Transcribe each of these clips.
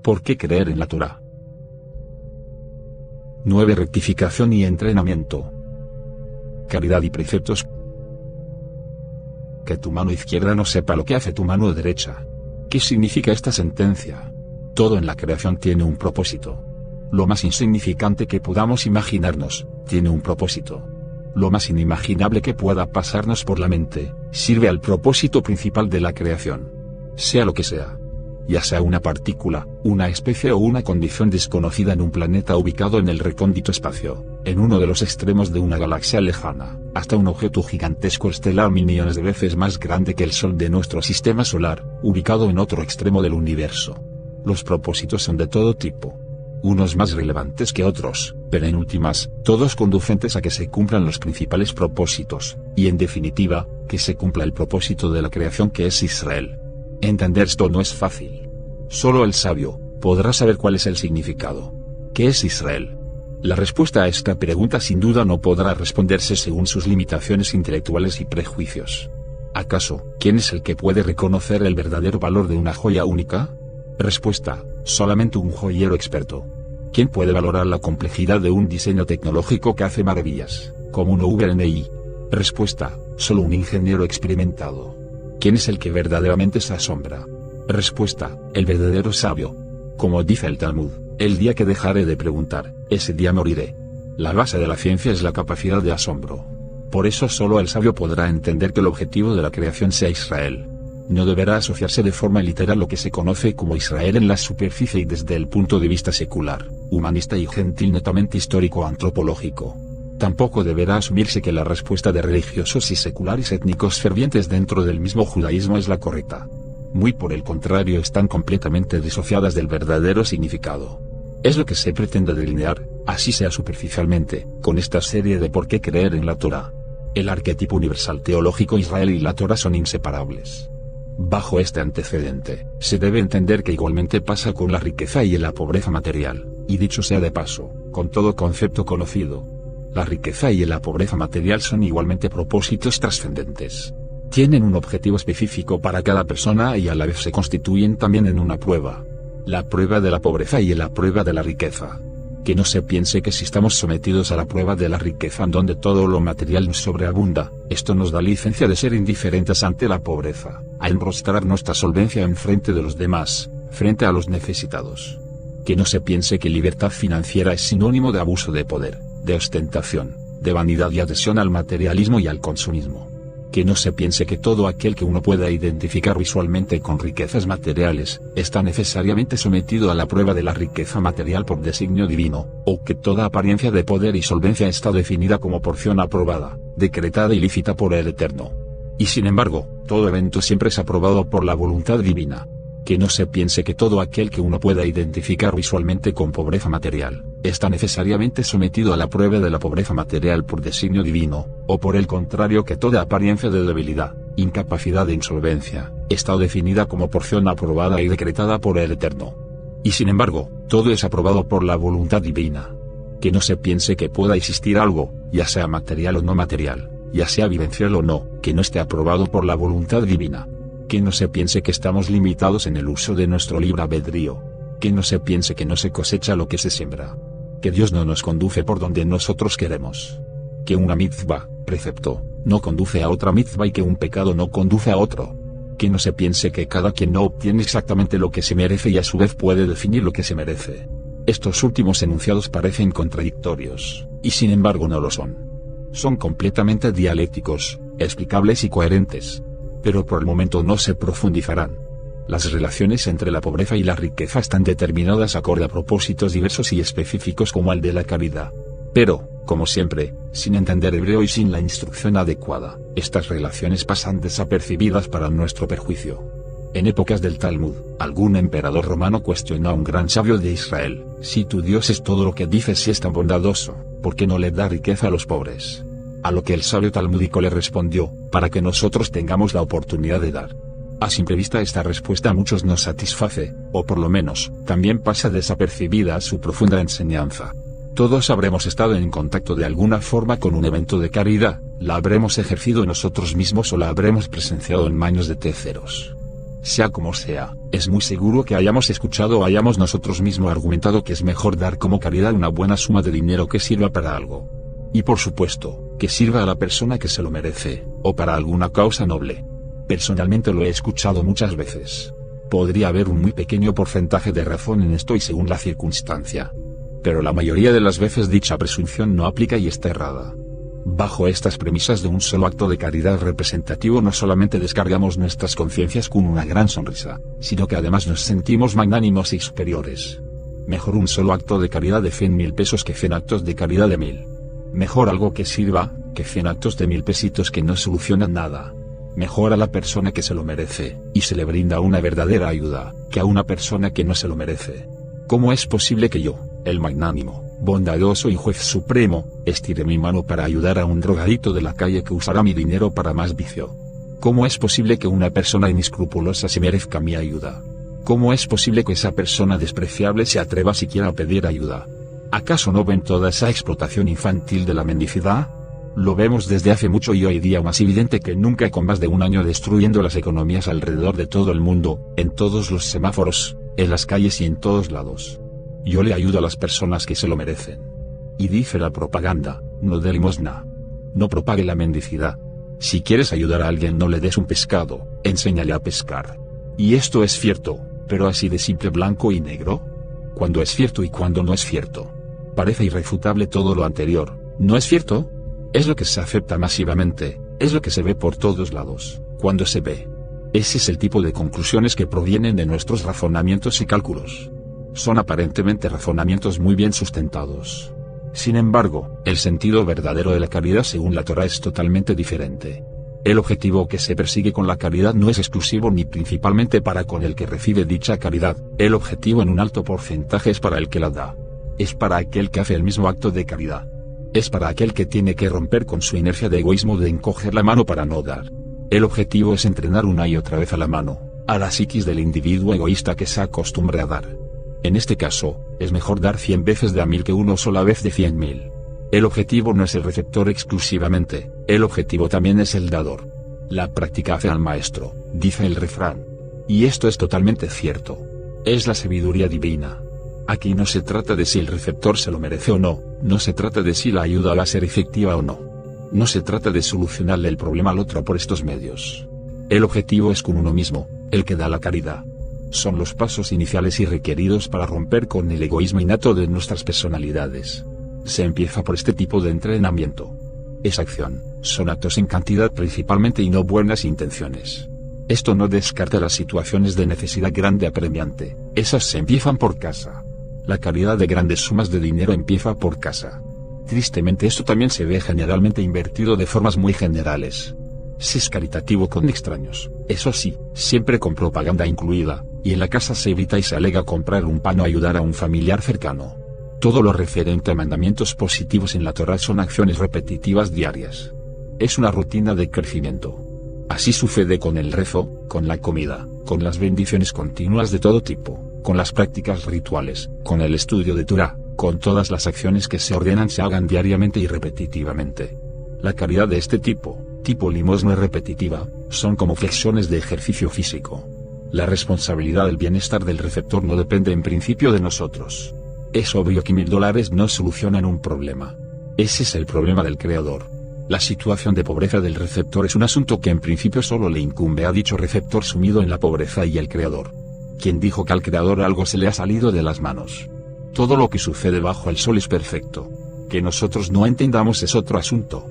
¿Por qué creer en la Torá? 9. Rectificación y entrenamiento. Caridad y preceptos. Que tu mano izquierda no sepa lo que hace tu mano derecha. ¿Qué significa esta sentencia? Todo en la creación tiene un propósito. Lo más insignificante que podamos imaginarnos, tiene un propósito. Lo más inimaginable que pueda pasarnos por la mente, sirve al propósito principal de la creación. Sea lo que sea. Ya sea una partícula, una especie o una condición desconocida en un planeta ubicado en el recóndito espacio, en uno de los extremos de una galaxia lejana, hasta un objeto gigantesco estelar millones de veces más grande que el Sol de nuestro sistema solar, ubicado en otro extremo del universo. Los propósitos son de todo tipo. Unos más relevantes que otros, pero en últimas, todos conducentes a que se cumplan los principales propósitos, y en definitiva, que se cumpla el propósito de la creación que es Israel. Entender esto no es fácil. Solo el sabio podrá saber cuál es el significado. ¿Qué es Israel? La respuesta a esta pregunta sin duda no podrá responderse según sus limitaciones intelectuales y prejuicios. ¿Acaso, quién es el que puede reconocer el verdadero valor de una joya única? Respuesta: solamente un joyero experto. ¿Quién puede valorar la complejidad de un diseño tecnológico que hace maravillas, como un VNI? Respuesta: solo un ingeniero experimentado. ¿Quién es el que verdaderamente se asombra? Respuesta: el verdadero sabio. Como dice el Talmud, el día que dejaré de preguntar, ese día moriré. La base de la ciencia es la capacidad de asombro. Por eso solo el sabio podrá entender que el objetivo de la creación sea Israel. No deberá asociarse de forma literal lo que se conoce como Israel en la superficie y desde el punto de vista secular, humanista y gentil netamente histórico-antropológico. Tampoco deberá asumirse que la respuesta de religiosos y seculares étnicos fervientes dentro del mismo judaísmo es la correcta. Muy por el contrario, están completamente disociadas del verdadero significado. Es lo que se pretende delinear, así sea superficialmente, con esta serie de por qué creer en la Torá. El arquetipo universal teológico Israel y la Torá son inseparables. Bajo este antecedente, se debe entender que igualmente pasa con la riqueza y la pobreza material, y dicho sea de paso, con todo concepto conocido. La riqueza y la pobreza material son igualmente propósitos trascendentes. Tienen un objetivo específico para cada persona y a la vez se constituyen también en una prueba. La prueba de la pobreza y la prueba de la riqueza. Que no se piense que si estamos sometidos a la prueba de la riqueza en donde todo lo material nos sobreabunda, esto nos da licencia de ser indiferentes ante la pobreza, a enrostrar nuestra solvencia en frente de los demás, frente a los necesitados. Que no se piense que libertad financiera es sinónimo de abuso de poder, de ostentación, de vanidad y adhesión al materialismo y al consumismo. Que no se piense que todo aquel que uno pueda identificar visualmente con riquezas materiales, está necesariamente sometido a la prueba de la riqueza material por designio divino, o que toda apariencia de poder y solvencia está definida como porción aprobada, decretada y lícita por el Eterno. Y sin embargo, todo evento siempre es aprobado por la voluntad divina. Que no se piense que todo aquel que uno pueda identificar visualmente con pobreza material, está necesariamente sometido a la prueba de la pobreza material por designio divino, o por el contrario que toda apariencia de debilidad, incapacidad e insolvencia, está definida como porción aprobada y decretada por el Eterno. Y sin embargo, todo es aprobado por la voluntad divina. Que no se piense que pueda existir algo, ya sea material o no material, ya sea vivencial o no, que no esté aprobado por la voluntad divina. Que no se piense que estamos limitados en el uso de nuestro libre albedrío. Que no se piense que no se cosecha lo que se siembra. Que Dios no nos conduce por donde nosotros queremos. Que una mitzvah, precepto, no conduce a otra mitzvah y que un pecado no conduce a otro. Que no se piense que cada quien no obtiene exactamente lo que se merece y a su vez puede definir lo que se merece. Estos últimos enunciados parecen contradictorios, y sin embargo no lo son. Son completamente dialécticos, explicables y coherentes. Pero por el momento no se profundizarán. Las relaciones entre la pobreza y la riqueza están determinadas acorde a propósitos diversos y específicos como el de la caridad. Pero, como siempre, sin entender hebreo y sin la instrucción adecuada, estas relaciones pasan desapercibidas para nuestro perjuicio. En épocas del Talmud, algún emperador romano cuestionó a un gran sabio de Israel: si tu Dios es todo lo que dices y es tan bondadoso, ¿por qué no le da riqueza a los pobres? A lo que el sabio talmúdico le respondió: para que nosotros tengamos la oportunidad de dar. A simple vista esta respuesta a muchos nos satisface, o por lo menos, también pasa desapercibida su profunda enseñanza. Todos habremos estado en contacto de alguna forma con un evento de caridad, la habremos ejercido nosotros mismos o la habremos presenciado en manos de terceros. Sea como sea, es muy seguro que hayamos escuchado o hayamos nosotros mismos argumentado que es mejor dar como caridad una buena suma de dinero que sirva para algo. Y por supuesto, que sirva a la persona que se lo merece, o para alguna causa noble. Personalmente lo he escuchado muchas veces. Podría haber un muy pequeño porcentaje de razón en esto y según la circunstancia. Pero la mayoría de las veces dicha presunción no aplica y está errada. Bajo estas premisas de un solo acto de caridad representativo no solamente descargamos nuestras conciencias con una gran sonrisa, sino que además nos sentimos magnánimos y superiores. Mejor un solo acto de caridad de 100.000 pesos que 100 actos de caridad de 1000. Mejor algo que sirva, que 100 actos de 1000 pesitos que no solucionan nada. Mejor a la persona que se lo merece, y se le brinda una verdadera ayuda, que a una persona que no se lo merece. ¿Cómo es posible que yo, el magnánimo, bondadoso y juez supremo, estire mi mano para ayudar a un drogadicto de la calle que usará mi dinero para más vicio? ¿Cómo es posible que una persona inescrupulosa se merezca mi ayuda? ¿Cómo es posible que esa persona despreciable se atreva siquiera a pedir ayuda? ¿Acaso no ven toda esa explotación infantil de la mendicidad? Lo vemos desde hace mucho y hoy día más evidente que nunca, con más de un año destruyendo las economías alrededor de todo el mundo, en todos los semáforos, en las calles y en todos lados. Yo le ayudo a las personas que se lo merecen. Y dice la propaganda, no dé limosna. No propague la mendicidad. Si quieres ayudar a alguien no le des un pescado, enséñale a pescar. Y esto es cierto, pero así de simple, blanco y negro. ¿Cuándo es cierto y cuándo no es cierto? Parece irrefutable todo lo anterior, ¿no es cierto? Es lo que se acepta masivamente, es lo que se ve por todos lados, cuando se ve. Ese es el tipo de conclusiones que provienen de nuestros razonamientos y cálculos. Son aparentemente razonamientos muy bien sustentados. Sin embargo, el sentido verdadero de la caridad según la Torá es totalmente diferente. El objetivo que se persigue con la caridad no es exclusivo ni principalmente para con el que recibe dicha caridad, el objetivo en un alto porcentaje es para el que la da. Es para aquel que hace el mismo acto de caridad. Es para aquel que tiene que romper con su inercia de egoísmo de encoger la mano para no dar. El objetivo es entrenar una y otra vez a la mano, a la psiquis del individuo egoísta que se acostumbre a dar. En este caso, es mejor dar 100 veces de a 1000 que una sola vez de 100.000. El objetivo no es el receptor exclusivamente, el objetivo también es el dador. La práctica hace al maestro, dice el refrán. Y esto es totalmente cierto. Es la sabiduría divina. Aquí no se trata de si el receptor se lo merece o no, no se trata de si la ayuda va a ser efectiva o no. No se trata de solucionarle el problema al otro por estos medios. El objetivo es con uno mismo, el que da la caridad. Son los pasos iniciales y requeridos para romper con el egoísmo innato de nuestras personalidades. Se empieza por este tipo de entrenamiento. Es acción, son actos en cantidad principalmente y no buenas intenciones. Esto no descarta las situaciones de necesidad grande apremiante, esas se empiezan por casa. La caridad de grandes sumas de dinero empieza por casa. Tristemente esto también se ve generalmente invertido de formas muy generales. Se es caritativo con extraños, eso sí, siempre con propaganda incluida, y en la casa se evita y se alega comprar un pan o ayudar a un familiar cercano. Todo lo referente a mandamientos positivos en la Torá son acciones repetitivas diarias. Es una rutina de crecimiento. Así sucede con el rezo, con la comida, con las bendiciones continuas de todo tipo, con las prácticas rituales, con el estudio de Torá, con todas las acciones que se ordenan se hagan diariamente y repetitivamente. La caridad de este tipo limosna repetitiva, son como flexiones de ejercicio físico. La responsabilidad del bienestar del receptor no depende en principio de nosotros. Es obvio que $1000 no solucionan un problema. Ese es el problema del creador. La situación de pobreza del receptor es un asunto que en principio solo le incumbe a dicho receptor sumido en la pobreza y el creador. ¿Quién dijo que al creador algo se le ha salido de las manos? Todo lo que sucede bajo el sol es perfecto. Que nosotros no entendamos es otro asunto.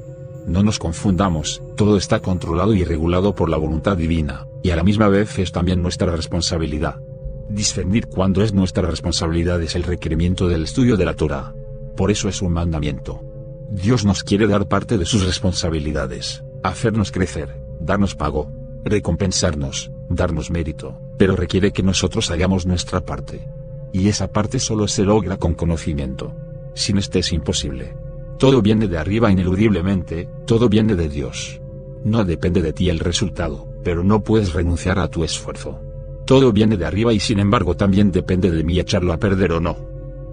No nos confundamos, todo está controlado y regulado por la voluntad divina, y a la misma vez es también nuestra responsabilidad. Discernir cuándo es nuestra responsabilidad es el requerimiento del estudio de la Torá. Por eso es un mandamiento. Dios nos quiere dar parte de sus responsabilidades, hacernos crecer, darnos pago, recompensarnos, darnos mérito, pero requiere que nosotros hagamos nuestra parte. Y esa parte solo se logra con conocimiento. Sin este es imposible. Todo viene de arriba ineludiblemente, todo viene de Dios. No depende de ti el resultado, pero no puedes renunciar a tu esfuerzo. Todo viene de arriba y sin embargo también depende de mí echarlo a perder o no.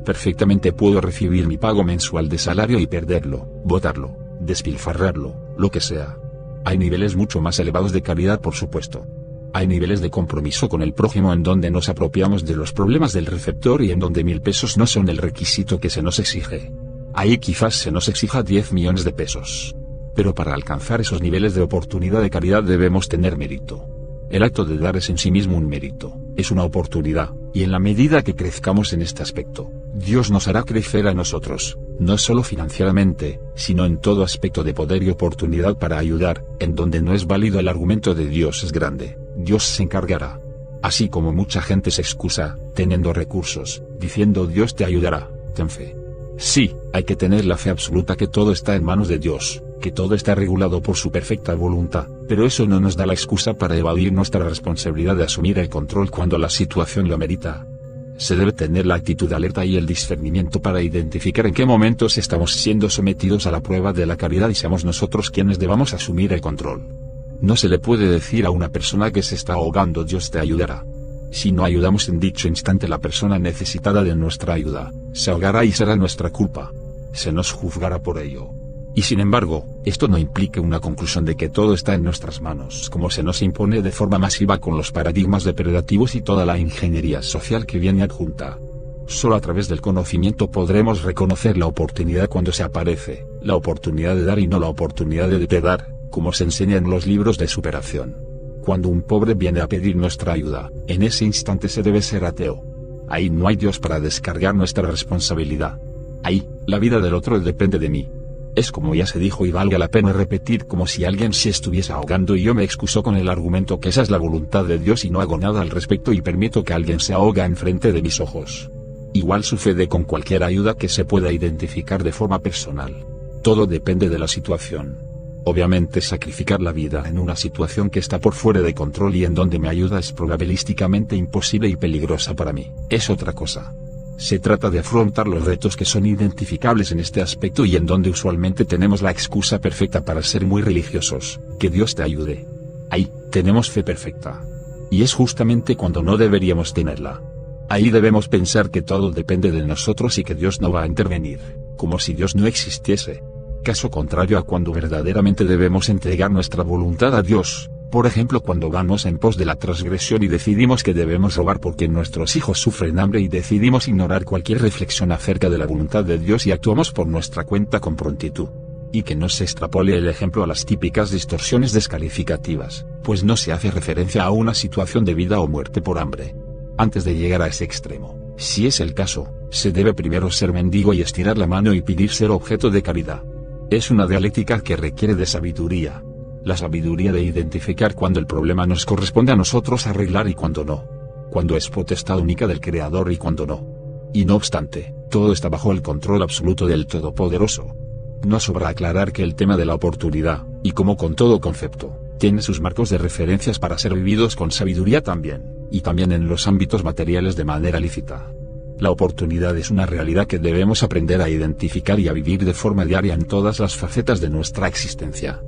Perfectamente puedo recibir mi pago mensual de salario y perderlo, botarlo, despilfarrarlo, lo que sea. Hay niveles mucho más elevados de caridad por supuesto. Hay niveles de compromiso con el prójimo en donde nos apropiamos de los problemas del receptor y en donde 1000 pesos no son el requisito que se nos exige. Ahí quizás se nos exija 10 millones de pesos. Pero para alcanzar esos niveles de oportunidad de caridad debemos tener mérito. El acto de dar es en sí mismo un mérito, es una oportunidad, y en la medida que crezcamos en este aspecto, Dios nos hará crecer a nosotros, no solo financieramente, sino en todo aspecto de poder y oportunidad para ayudar, en donde no es válido el argumento de Dios es grande, Dios se encargará. Así como mucha gente se excusa, teniendo recursos, diciendo Dios te ayudará, ten fe. Sí, hay que tener la fe absoluta que todo está en manos de Dios, que todo está regulado por su perfecta voluntad, pero eso no nos da la excusa para evadir nuestra responsabilidad de asumir el control cuando la situación lo amerita. Se debe tener la actitud alerta y el discernimiento para identificar en qué momentos estamos siendo sometidos a la prueba de la caridad y seamos nosotros quienes debamos asumir el control. No se le puede decir a una persona que se está ahogando Dios te ayudará. Si no ayudamos en dicho instante la persona necesitada de nuestra ayuda, se ahogará y será nuestra culpa. Se nos juzgará por ello. Y sin embargo, esto no implica una conclusión de que todo está en nuestras manos como se nos impone de forma masiva con los paradigmas depredativos y toda la ingeniería social que viene adjunta. Solo a través del conocimiento podremos reconocer la oportunidad cuando se aparece, la oportunidad de dar y no la oportunidad de dar, como se enseña en los libros de superación. Cuando un pobre viene a pedir nuestra ayuda, en ese instante se debe ser ateo. Ahí no hay Dios para descargar nuestra responsabilidad. Ahí, la vida del otro depende de mí. Es como ya se dijo y valga la pena repetir como si alguien se estuviese ahogando y yo me excuso con el argumento que esa es la voluntad de Dios y no hago nada al respecto y permito que alguien se ahoga enfrente de mis ojos. Igual sucede con cualquier ayuda que se pueda identificar de forma personal. Todo depende de la situación. Obviamente sacrificar la vida en una situación que está por fuera de control y en donde mi ayuda es probabilísticamente imposible y peligrosa para mí, es otra cosa. Se trata de afrontar los retos que son identificables en este aspecto y en donde usualmente tenemos la excusa perfecta para ser muy religiosos, que Dios te ayude. Ahí, tenemos fe perfecta. Y es justamente cuando no deberíamos tenerla. Ahí debemos pensar que todo depende de nosotros y que Dios no va a intervenir, como si Dios no existiese. Caso contrario a cuando verdaderamente debemos entregar nuestra voluntad a Dios. Por ejemplo, cuando vamos en pos de la transgresión y decidimos que debemos robar porque nuestros hijos sufren hambre y decidimos ignorar cualquier reflexión acerca de la voluntad de Dios y actuamos por nuestra cuenta con prontitud. Y que no se extrapole el ejemplo a las típicas distorsiones descalificativas, pues no se hace referencia a una situación de vida o muerte por hambre. Antes de llegar a ese extremo, si es el caso, se debe primero ser mendigo y estirar la mano y pedir ser objeto de caridad. Es una dialéctica que requiere de sabiduría. La sabiduría de identificar cuando el problema nos corresponde a nosotros arreglar y cuando no. Cuando es potestad única del Creador y cuando no. Y no obstante, todo está bajo el control absoluto del Todopoderoso. No sobra aclarar que el tema de la oportunidad, y como con todo concepto, tiene sus marcos de referencias para ser vividos con sabiduría también, y también en los ámbitos materiales de manera lícita. La oportunidad es una realidad que debemos aprender a identificar y a vivir de forma diaria en todas las facetas de nuestra existencia.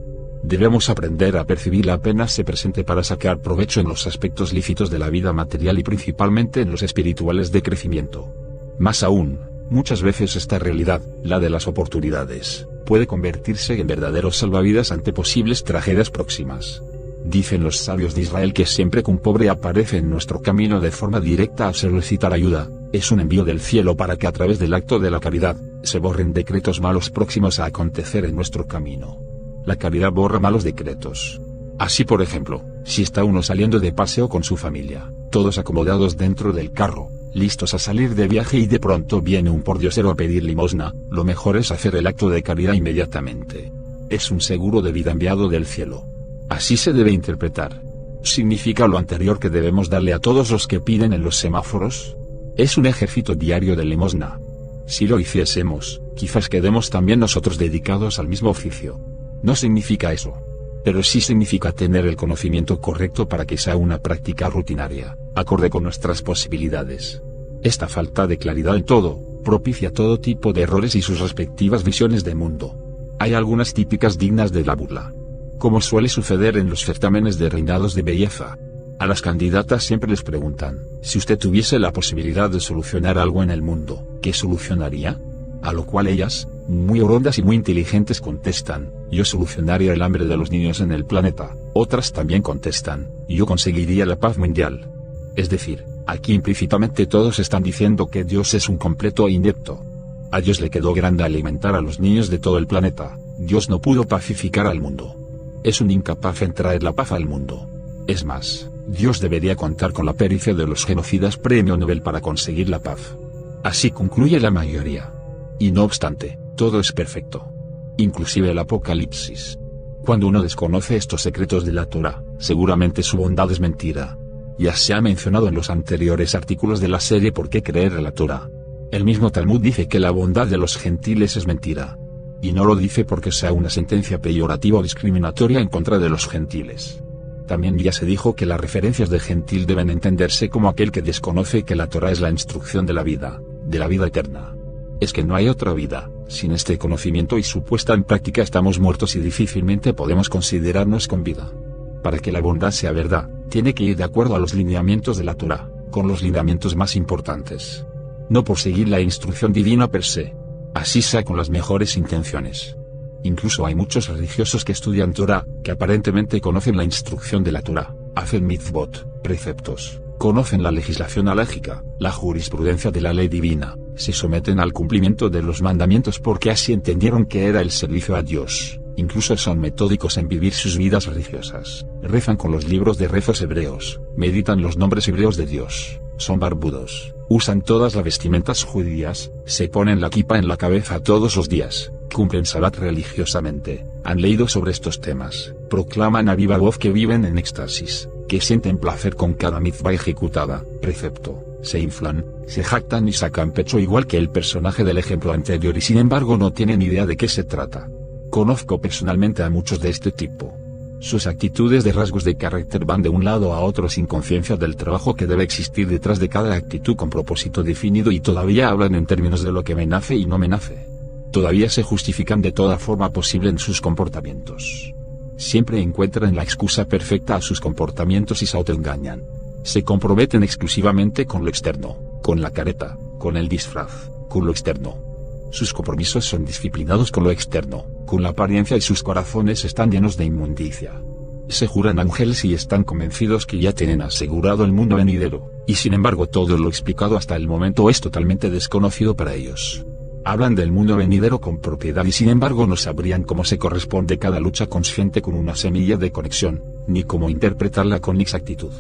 Debemos aprender a percibirla apenas se presente para sacar provecho en los aspectos lícitos de la vida material y principalmente en los espirituales de crecimiento. Más aún, muchas veces esta realidad, la de las oportunidades, puede convertirse en verdaderos salvavidas ante posibles tragedias próximas. Dicen los sabios de Israel que siempre que un pobre aparece en nuestro camino de forma directa a solicitar ayuda, es un envío del cielo para que a través del acto de la caridad, se borren decretos malos próximos a acontecer en nuestro camino. La caridad borra malos decretos. Así por ejemplo, si está uno saliendo de paseo con su familia, todos acomodados dentro del carro, listos a salir de viaje y de pronto viene un pordiosero a pedir limosna, lo mejor es hacer el acto de caridad inmediatamente. Es un seguro de vida enviado del cielo. Así se debe interpretar. ¿Significa lo anterior que debemos darle a todos los que piden en los semáforos? Es un ejército diario de limosna. Si lo hiciésemos, quizás quedemos también nosotros dedicados al mismo oficio. No significa eso. Pero sí significa tener el conocimiento correcto para que sea una práctica rutinaria, acorde con nuestras posibilidades. Esta falta de claridad en todo, propicia todo tipo de errores y sus respectivas visiones de mundo. Hay algunas típicas dignas de la burla. Como suele suceder en los certámenes de reinados de belleza. A las candidatas siempre les preguntan, si usted tuviese la posibilidad de solucionar algo en el mundo, ¿qué solucionaría? A lo cual ellas, muy orondas y muy inteligentes contestan, yo solucionaría el hambre de los niños en el planeta. Otras también contestan, yo conseguiría la paz mundial. Es decir, aquí implícitamente todos están diciendo que Dios es un completo inepto. A Dios le quedó grande alimentar a los niños de todo el planeta. Dios no pudo pacificar al mundo. Es un incapaz en traer la paz al mundo. Es más, Dios debería contar con la pericia de los genocidas premio Nobel para conseguir la paz. Así concluye la mayoría. Y no obstante, todo es perfecto. Inclusive el Apocalipsis. Cuando uno desconoce estos secretos de la Torá, seguramente su bondad es mentira. Ya se ha mencionado en los anteriores artículos de la serie ¿Por qué creer en la Torá? El mismo Talmud dice que la bondad de los gentiles es mentira. Y no lo dice porque sea una sentencia peyorativa o discriminatoria en contra de los gentiles. También ya se dijo que las referencias de gentil deben entenderse como aquel que desconoce que la Torá es la instrucción de la vida eterna. Es que no hay otra vida, sin este conocimiento y su puesta en práctica estamos muertos y difícilmente podemos considerarnos con vida. Para que la bondad sea verdad, tiene que ir de acuerdo a los lineamientos de la Torá, con los lineamientos más importantes. No por seguir la instrucción divina per se. Así sea con las mejores intenciones. Incluso hay muchos religiosos que estudian Torá, que aparentemente conocen la instrucción de la Torá, hacen mitzvot, preceptos, conocen la legislación halágica, la jurisprudencia de la ley divina, se someten al cumplimiento de los mandamientos porque así entendieron que era el servicio a Dios, incluso son metódicos en vivir sus vidas religiosas, rezan con los libros de rezos hebreos, meditan los nombres hebreos de Dios, son barbudos, usan todas las vestimentas judías, se ponen la kipa en la cabeza todos los días, cumplen Sabbat religiosamente, han leído sobre estos temas, proclaman a viva voz que viven en éxtasis, que sienten placer con cada mitzvah ejecutada, precepto, se inflan, se jactan y sacan pecho igual que el personaje del ejemplo anterior y sin embargo no tienen idea de qué se trata. Conozco personalmente a muchos de este tipo. Sus actitudes de rasgos de carácter van de un lado a otro sin conciencia del trabajo que debe existir detrás de cada actitud con propósito definido y todavía hablan en términos de lo que me nace y no me nace. Todavía se justifican de toda forma posible en sus comportamientos. Siempre encuentran la excusa perfecta a sus comportamientos y se autoengañan. Se comprometen exclusivamente con lo externo, con la careta, con el disfraz, con lo externo. Sus compromisos son disciplinados con lo externo, con la apariencia y sus corazones están llenos de inmundicia. Se juran ángeles y están convencidos que ya tienen asegurado el mundo venidero, y sin embargo todo lo explicado hasta el momento es totalmente desconocido para ellos. Hablan del mundo venidero con propiedad y sin embargo no sabrían cómo se corresponde cada lucha consciente con una semilla de conexión, ni cómo interpretarla con exactitud.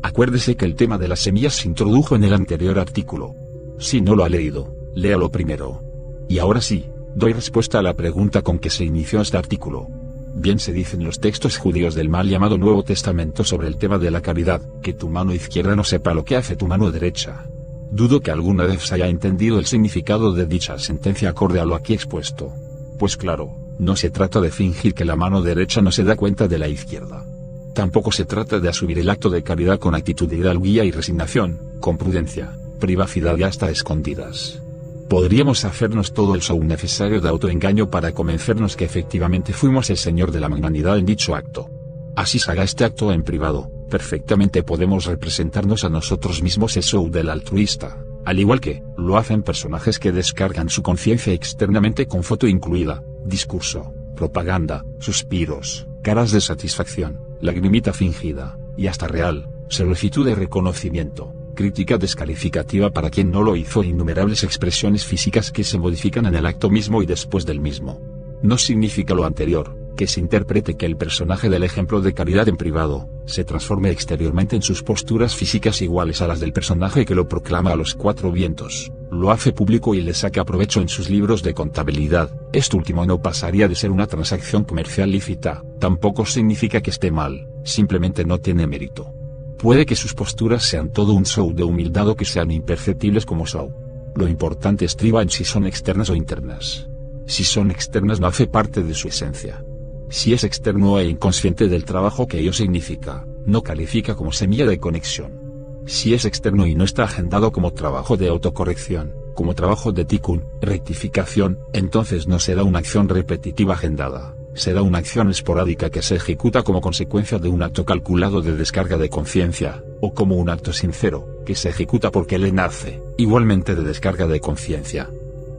Acuérdese que el tema de las semillas se introdujo en el anterior artículo. Si no lo ha leído, léalo primero. Y ahora sí, doy respuesta a la pregunta con que se inició este artículo. Bien se dice en los textos judíos del mal llamado Nuevo Testamento sobre el tema de la caridad, que tu mano izquierda no sepa lo que hace tu mano derecha. Dudo que alguna vez se haya entendido el significado de dicha sentencia acorde a lo aquí expuesto. Pues claro, no se trata de fingir que la mano derecha no se da cuenta de la izquierda. Tampoco se trata de asumir el acto de caridad con actitud de hidalguía y resignación, con prudencia, privacidad y hasta escondidas. Podríamos hacernos todo el show necesario de autoengaño para convencernos que efectivamente fuimos el Señor de la magnanimidad en dicho acto. Así se haga este acto en privado, perfectamente podemos representarnos a nosotros mismos el show del altruista, al igual que lo hacen personajes que descargan su conciencia externamente con foto incluida, discurso, propaganda, suspiros, caras de satisfacción, lagrimita fingida, y hasta real, solicitud de reconocimiento, crítica descalificativa para quien no lo hizo e innumerables expresiones físicas que se modifican en el acto mismo y después del mismo. No significa lo anterior, que se interprete que el personaje del ejemplo de caridad en privado, se transforme exteriormente en sus posturas físicas iguales a las del personaje que lo proclama a los cuatro vientos, lo hace público y le saca provecho en sus libros de contabilidad. Esto último no pasaría de ser una transacción comercial lícita, tampoco significa que esté mal, simplemente no tiene mérito. Puede que sus posturas sean todo un show de humildad o que sean imperceptibles como show. Lo importante estriba en si son externas o internas. Si son externas no hace parte de su esencia. Si es externo e inconsciente del trabajo que ello significa, no califica como semilla de conexión. Si es externo y no está agendado como trabajo de autocorrección, como trabajo de tikkun, rectificación, entonces no será una acción repetitiva agendada, será una acción esporádica que se ejecuta como consecuencia de un acto calculado de descarga de conciencia, o como un acto sincero, que se ejecuta porque le nace, igualmente de descarga de conciencia.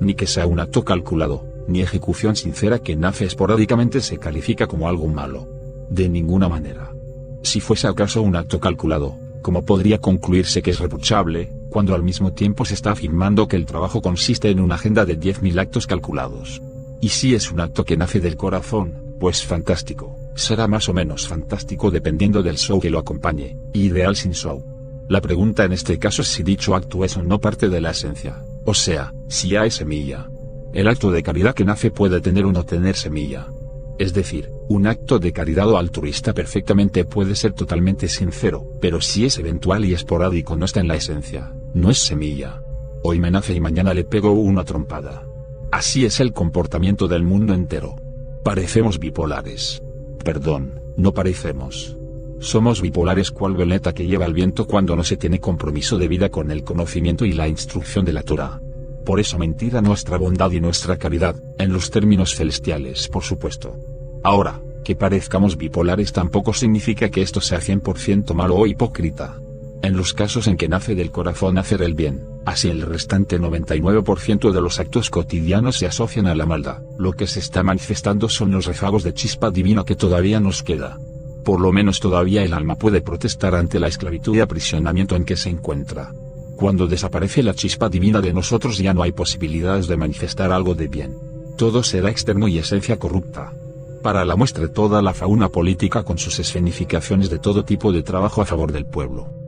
Ni que sea un acto calculado, ni ejecución sincera que nace esporádicamente se califica como algo malo. De ninguna manera. Si fuese acaso un acto calculado, ¿cómo podría concluirse que es reprochable, cuando al mismo tiempo se está afirmando que el trabajo consiste en una agenda de 10.000 actos calculados? Y si es un acto que nace del corazón, pues fantástico, será más o menos fantástico dependiendo del show que lo acompañe, ideal sin show. La pregunta en este caso es si dicho acto es o no parte de la esencia, o sea, si hay semilla. El acto de caridad que nace puede tener o no tener semilla. Es decir, un acto de caridad o altruista perfectamente puede ser totalmente sincero, pero si es eventual y esporádico no está en la esencia, no es semilla. Hoy me nace y mañana le pego una trompada. Así es el comportamiento del mundo entero. Parecemos bipolares. Perdón, no parecemos. Somos bipolares cual veleta que lleva el viento cuando no se tiene compromiso de vida con el conocimiento y la instrucción de la Torá. Por eso mentira nuestra bondad y nuestra caridad, en los términos celestiales por supuesto. Ahora, que parezcamos bipolares tampoco significa que esto sea 100% malo o hipócrita. En los casos en que nace del corazón hacer el bien, así el restante 99% de los actos cotidianos se asocian a la maldad, lo que se está manifestando son los rezagos de chispa divina que todavía nos queda. Por lo menos todavía el alma puede protestar ante la esclavitud y aprisionamiento en que se encuentra. Cuando desaparece la chispa divina de nosotros ya no hay posibilidades de manifestar algo de bien. Todo será externo y esencia corrupta. Para la muestra toda la fauna política con sus escenificaciones de todo tipo de trabajo a favor del pueblo.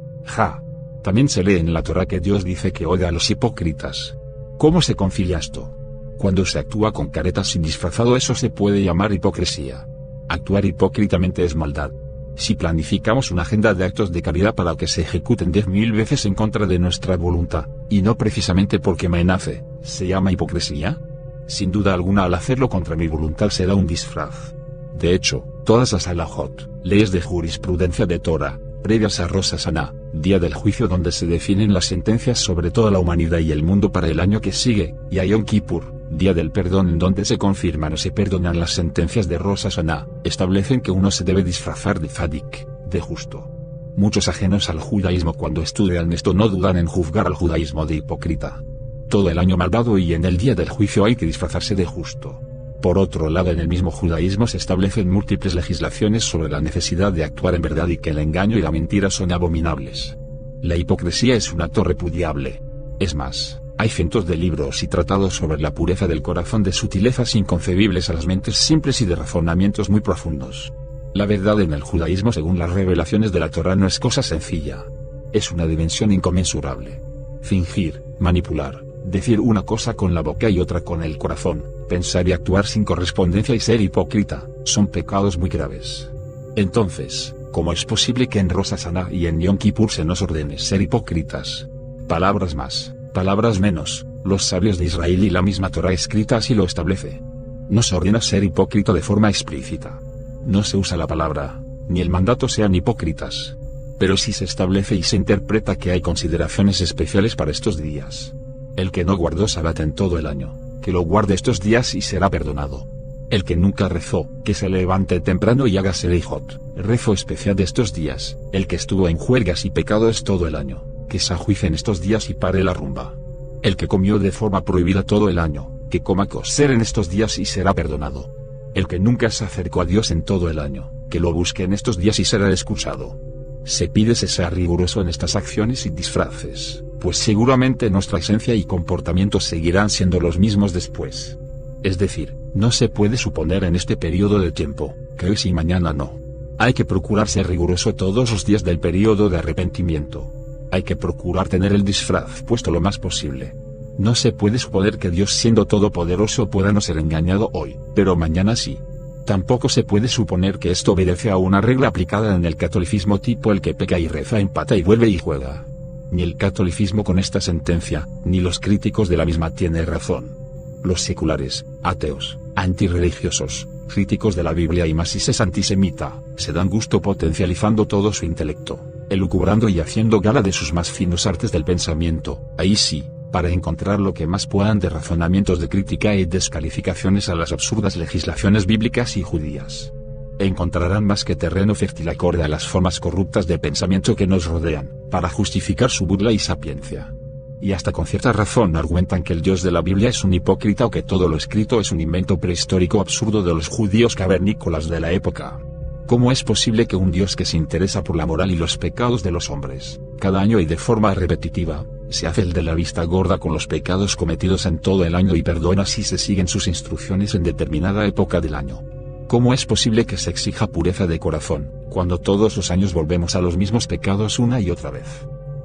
También se lee en la Torá que Dios dice que odia a los hipócritas. ¿Cómo se concilia esto? Cuando se actúa con caretas y disfrazado eso se puede llamar hipocresía. Actuar hipócritamente es maldad. Si planificamos una agenda de actos de caridad para que se ejecuten 10.000 veces en contra de nuestra voluntad, y no precisamente porque me nace, ¿se llama hipocresía? Sin duda alguna al hacerlo contra mi voluntad será un disfraz. De hecho, todas las halajot, leyes de jurisprudencia de Torah, previas a Rosh Hashanah, día del juicio donde se definen las sentencias sobre toda la humanidad y el mundo para el año que sigue, y a Yom Kippur, día del perdón en donde se confirman o se perdonan las sentencias de Rosh Hashanah, establecen que uno se debe disfrazar de tzadik, de justo. Muchos ajenos al judaísmo cuando estudian esto no dudan en juzgar al judaísmo de hipócrita. Todo el año malvado y en el día del juicio hay que disfrazarse de justo. Por otro lado, en el mismo judaísmo se establecen múltiples legislaciones sobre la necesidad de actuar en verdad y que el engaño y la mentira son abominables. La hipocresía es un acto repudiable. Es más, hay cientos de libros y tratados sobre la pureza del corazón de sutilezas inconcebibles a las mentes simples y de razonamientos muy profundos. La verdad en el judaísmo según las revelaciones de la Torá no es cosa sencilla. Es una dimensión inconmensurable. Fingir, manipular, decir una cosa con la boca y otra con el corazón, pensar y actuar sin correspondencia y ser hipócrita, son pecados muy graves. Entonces, ¿cómo es posible que en Rosh Hashanah y en Yom Kippur se nos ordene ser hipócritas? Palabras más, palabras menos, los sabios de Israel y la misma Torá escrita así lo establece. No se ordena ser hipócrita de forma explícita. No se usa la palabra, ni el mandato sean hipócritas. Pero sí se establece y se interpreta que hay consideraciones especiales para estos días. El que no guardó Sabbat en todo el año, que lo guarde estos días y será perdonado. El que nunca rezó, que se levante temprano y haga Selejot, rezo especial de estos días. El que estuvo en juergas y pecados todo el año, que se ajuice en estos días y pare la rumba. El que comió de forma prohibida todo el año, que coma coser en estos días y será perdonado. El que nunca se acercó a Dios en todo el año, que lo busque en estos días y será escuchado. Se pide se sea riguroso en estas acciones y disfraces, pues seguramente nuestra esencia y comportamiento seguirán siendo los mismos después. Es decir, no se puede suponer en este periodo de tiempo, que hoy sí y mañana no. Hay que procurar ser riguroso todos los días del periodo de arrepentimiento. Hay que procurar tener el disfraz puesto lo más posible. No se puede suponer que Dios siendo todopoderoso pueda no ser engañado hoy, pero mañana sí. Tampoco se puede suponer que esto obedece a una regla aplicada en el catolicismo tipo el que peca y reza empata y vuelve y juega. Ni el catolicismo con esta sentencia, ni los críticos de la misma tienen razón. Los seculares, ateos, antirreligiosos, críticos de la Biblia y más si es antisemita, se dan gusto potencializando todo su intelecto, elucubrando y haciendo gala de sus más finos artes del pensamiento, ahí sí, para encontrar lo que más puedan de razonamientos de crítica y descalificaciones a las absurdas legislaciones bíblicas y judías. Encontrarán más que terreno fértil acorde a las formas corruptas de pensamiento que nos rodean, para justificar su burla y sapiencia. y hasta con cierta razón argumentan que el Dios de la Biblia es un hipócrita o que todo lo escrito es un invento prehistórico absurdo de los judíos cavernícolas de la época. ¿Cómo es posible que un Dios que se interesa por la moral y los pecados de los hombres, cada año y de forma repetitiva, se hace el de la vista gorda con los pecados cometidos en todo el año y perdona si se siguen sus instrucciones en determinada época del año? ¿Cómo es posible que se exija pureza de corazón, cuando todos los años volvemos a los mismos pecados una y otra vez?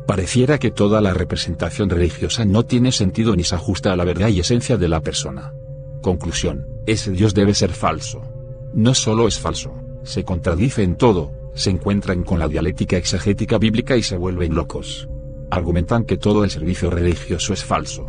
Pareciera que toda la representación religiosa no tiene sentido ni se ajusta a la verdad y esencia de la persona. Conclusión: ese Dios debe ser falso. No solo es falso, se contradice en todo, se encuentran con la dialéctica exegética bíblica y se vuelven locos. Argumentan que todo el servicio religioso es falso,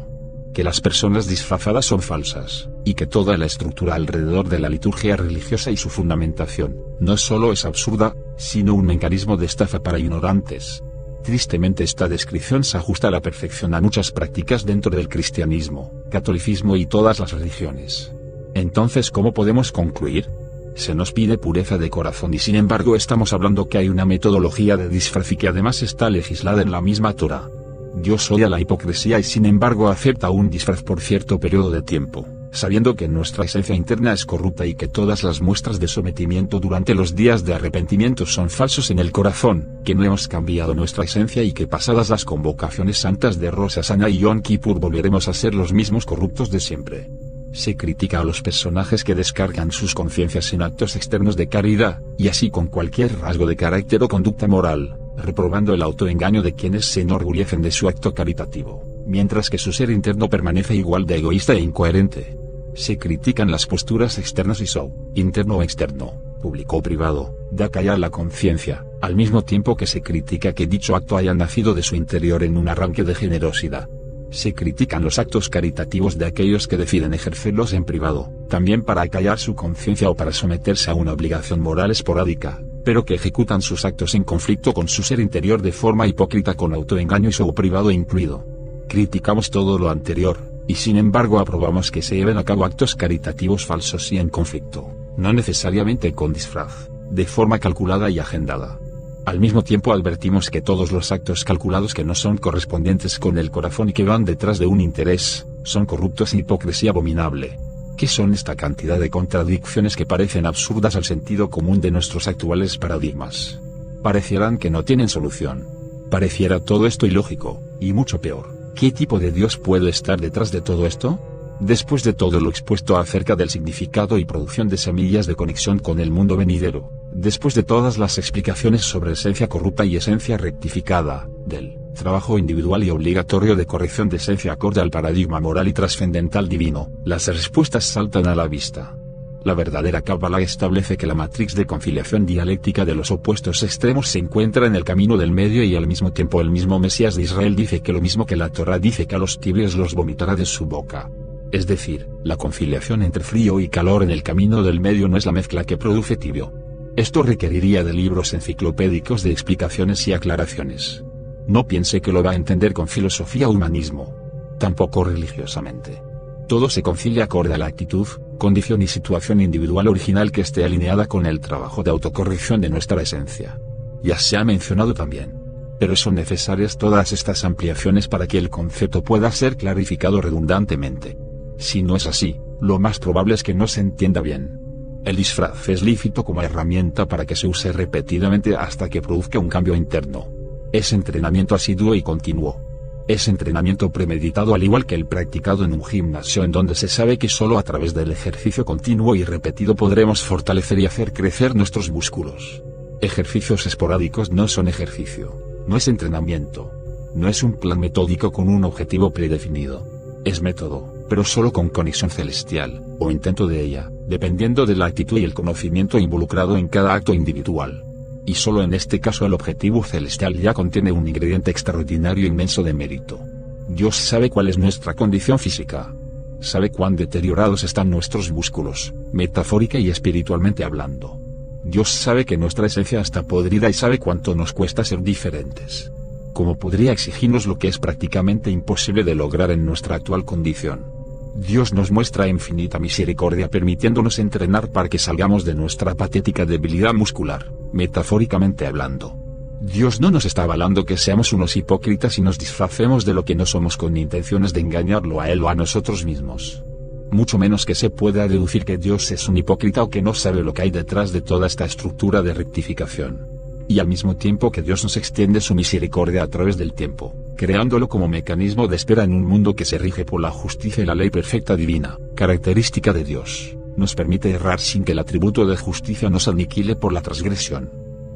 que las personas disfrazadas son falsas, y que toda la estructura alrededor de la liturgia religiosa y su fundamentación, no solo es absurda, sino un mecanismo de estafa para ignorantes. Tristemente esta descripción se ajusta a la perfección a muchas prácticas dentro del cristianismo, catolicismo y todas las religiones. Entonces, ¿cómo podemos concluir? Se nos pide pureza de corazón y sin embargo estamos hablando que hay una metodología de disfraz y que además está legislada en la misma Torá. Dios odia la hipocresía y sin embargo acepta un disfraz por cierto periodo de tiempo, sabiendo que nuestra esencia interna es corrupta y que todas las muestras de sometimiento durante los días de arrepentimiento son falsos en el corazón, que no hemos cambiado nuestra esencia y que pasadas las convocaciones santas de Rosh Hashanah y Yom Kippur volveremos a ser los mismos corruptos de siempre. Se critica a los personajes que descargan sus conciencias en actos externos de caridad, y así con cualquier rasgo de carácter o conducta moral, reprobando el autoengaño de quienes se enorgullecen de su acto caritativo, mientras que su ser interno permanece igual de egoísta e incoherente. Se critican las posturas externas y show, interno o externo, público o privado, de acallar la conciencia, al mismo tiempo que se critica que dicho acto haya nacido de su interior en un arranque de generosidad. Se critican los actos caritativos de aquellos que deciden ejercerlos en privado, también para acallar su conciencia o para someterse a una obligación moral esporádica, pero que ejecutan sus actos en conflicto con su ser interior de forma hipócrita con autoengaño y show privado incluido. Criticamos todo lo anterior, y sin embargo aprobamos que se lleven a cabo actos caritativos falsos y en conflicto, no necesariamente con disfraz, de forma calculada y agendada. Al mismo tiempo advertimos que todos los actos calculados que no son correspondientes con el corazón y que van detrás de un interés, son corruptos e hipocresía abominable. ¿Qué son esta cantidad de contradicciones que parecen absurdas al sentido común de nuestros actuales paradigmas? Parecieran que no tienen solución. Pareciera todo esto ilógico, y mucho peor. ¿Qué tipo de Dios puede estar detrás de todo esto? Después de todo lo expuesto acerca del significado y producción de semillas de conexión con el mundo venidero, después de todas las explicaciones sobre esencia corrupta y esencia rectificada, del trabajo individual y obligatorio de corrección de esencia acorde al paradigma moral y trascendental divino, las respuestas saltan a la vista. La verdadera Cábala establece que la matriz de conciliación dialéctica de los opuestos extremos se encuentra en el camino del medio y al mismo tiempo el mismo Mesías de Israel dice que lo mismo que la Torá dice que a los tibios los vomitará de su boca. Es decir, la conciliación entre frío y calor en el camino del medio no es la mezcla que produce tibio. Esto requeriría de libros enciclopédicos de explicaciones y aclaraciones. No piense que lo va a entender con filosofía o humanismo. Tampoco religiosamente. Todo se concilia acorde a la actitud, condición y situación individual original que esté alineada con el trabajo de autocorrección de nuestra esencia. Ya se ha mencionado también. Pero son necesarias todas estas ampliaciones para que el concepto pueda ser clarificado redundantemente. Si no es así, lo más probable es que no se entienda bien. El disfraz es lícito como herramienta para que se use repetidamente hasta que produzca un cambio interno. Es entrenamiento asiduo y continuo. Es entrenamiento premeditado al igual que el practicado en un gimnasio en donde se sabe que solo a través del ejercicio continuo y repetido podremos fortalecer y hacer crecer nuestros músculos. Ejercicios esporádicos no son ejercicio, no es entrenamiento. No es un plan metódico con un objetivo predefinido. Es método, pero solo con conexión celestial, o intento de ella, dependiendo de la actitud y el conocimiento involucrado en cada acto individual. Y solo en este caso el objetivo celestial ya contiene un ingrediente extraordinario inmenso de mérito. Dios sabe cuál es nuestra condición física. Sabe cuán deteriorados están nuestros músculos, metafórica y espiritualmente hablando. Dios sabe que nuestra esencia está podrida y sabe cuánto nos cuesta ser diferentes. ¿Cómo podría exigirnos lo que es prácticamente imposible de lograr en nuestra actual condición? Dios nos muestra infinita misericordia permitiéndonos entrenar para que salgamos de nuestra patética debilidad muscular, metafóricamente hablando. Dios no nos está avalando que seamos unos hipócritas y nos disfracemos de lo que no somos con intenciones de engañarlo a Él o a nosotros mismos. Mucho menos que se pueda deducir que Dios es un hipócrita o que no sabe lo que hay detrás de toda esta estructura de rectificación. Y al mismo tiempo que Dios nos extiende su misericordia a través del tiempo, creándolo como mecanismo de espera en un mundo que se rige por la justicia y la ley perfecta divina, característica de Dios, nos permite errar sin que el atributo de justicia nos aniquile por la transgresión.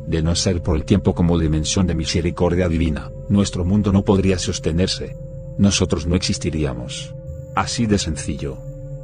De no ser por el tiempo como dimensión de misericordia divina, nuestro mundo no podría sostenerse. Nosotros no existiríamos. Así de sencillo.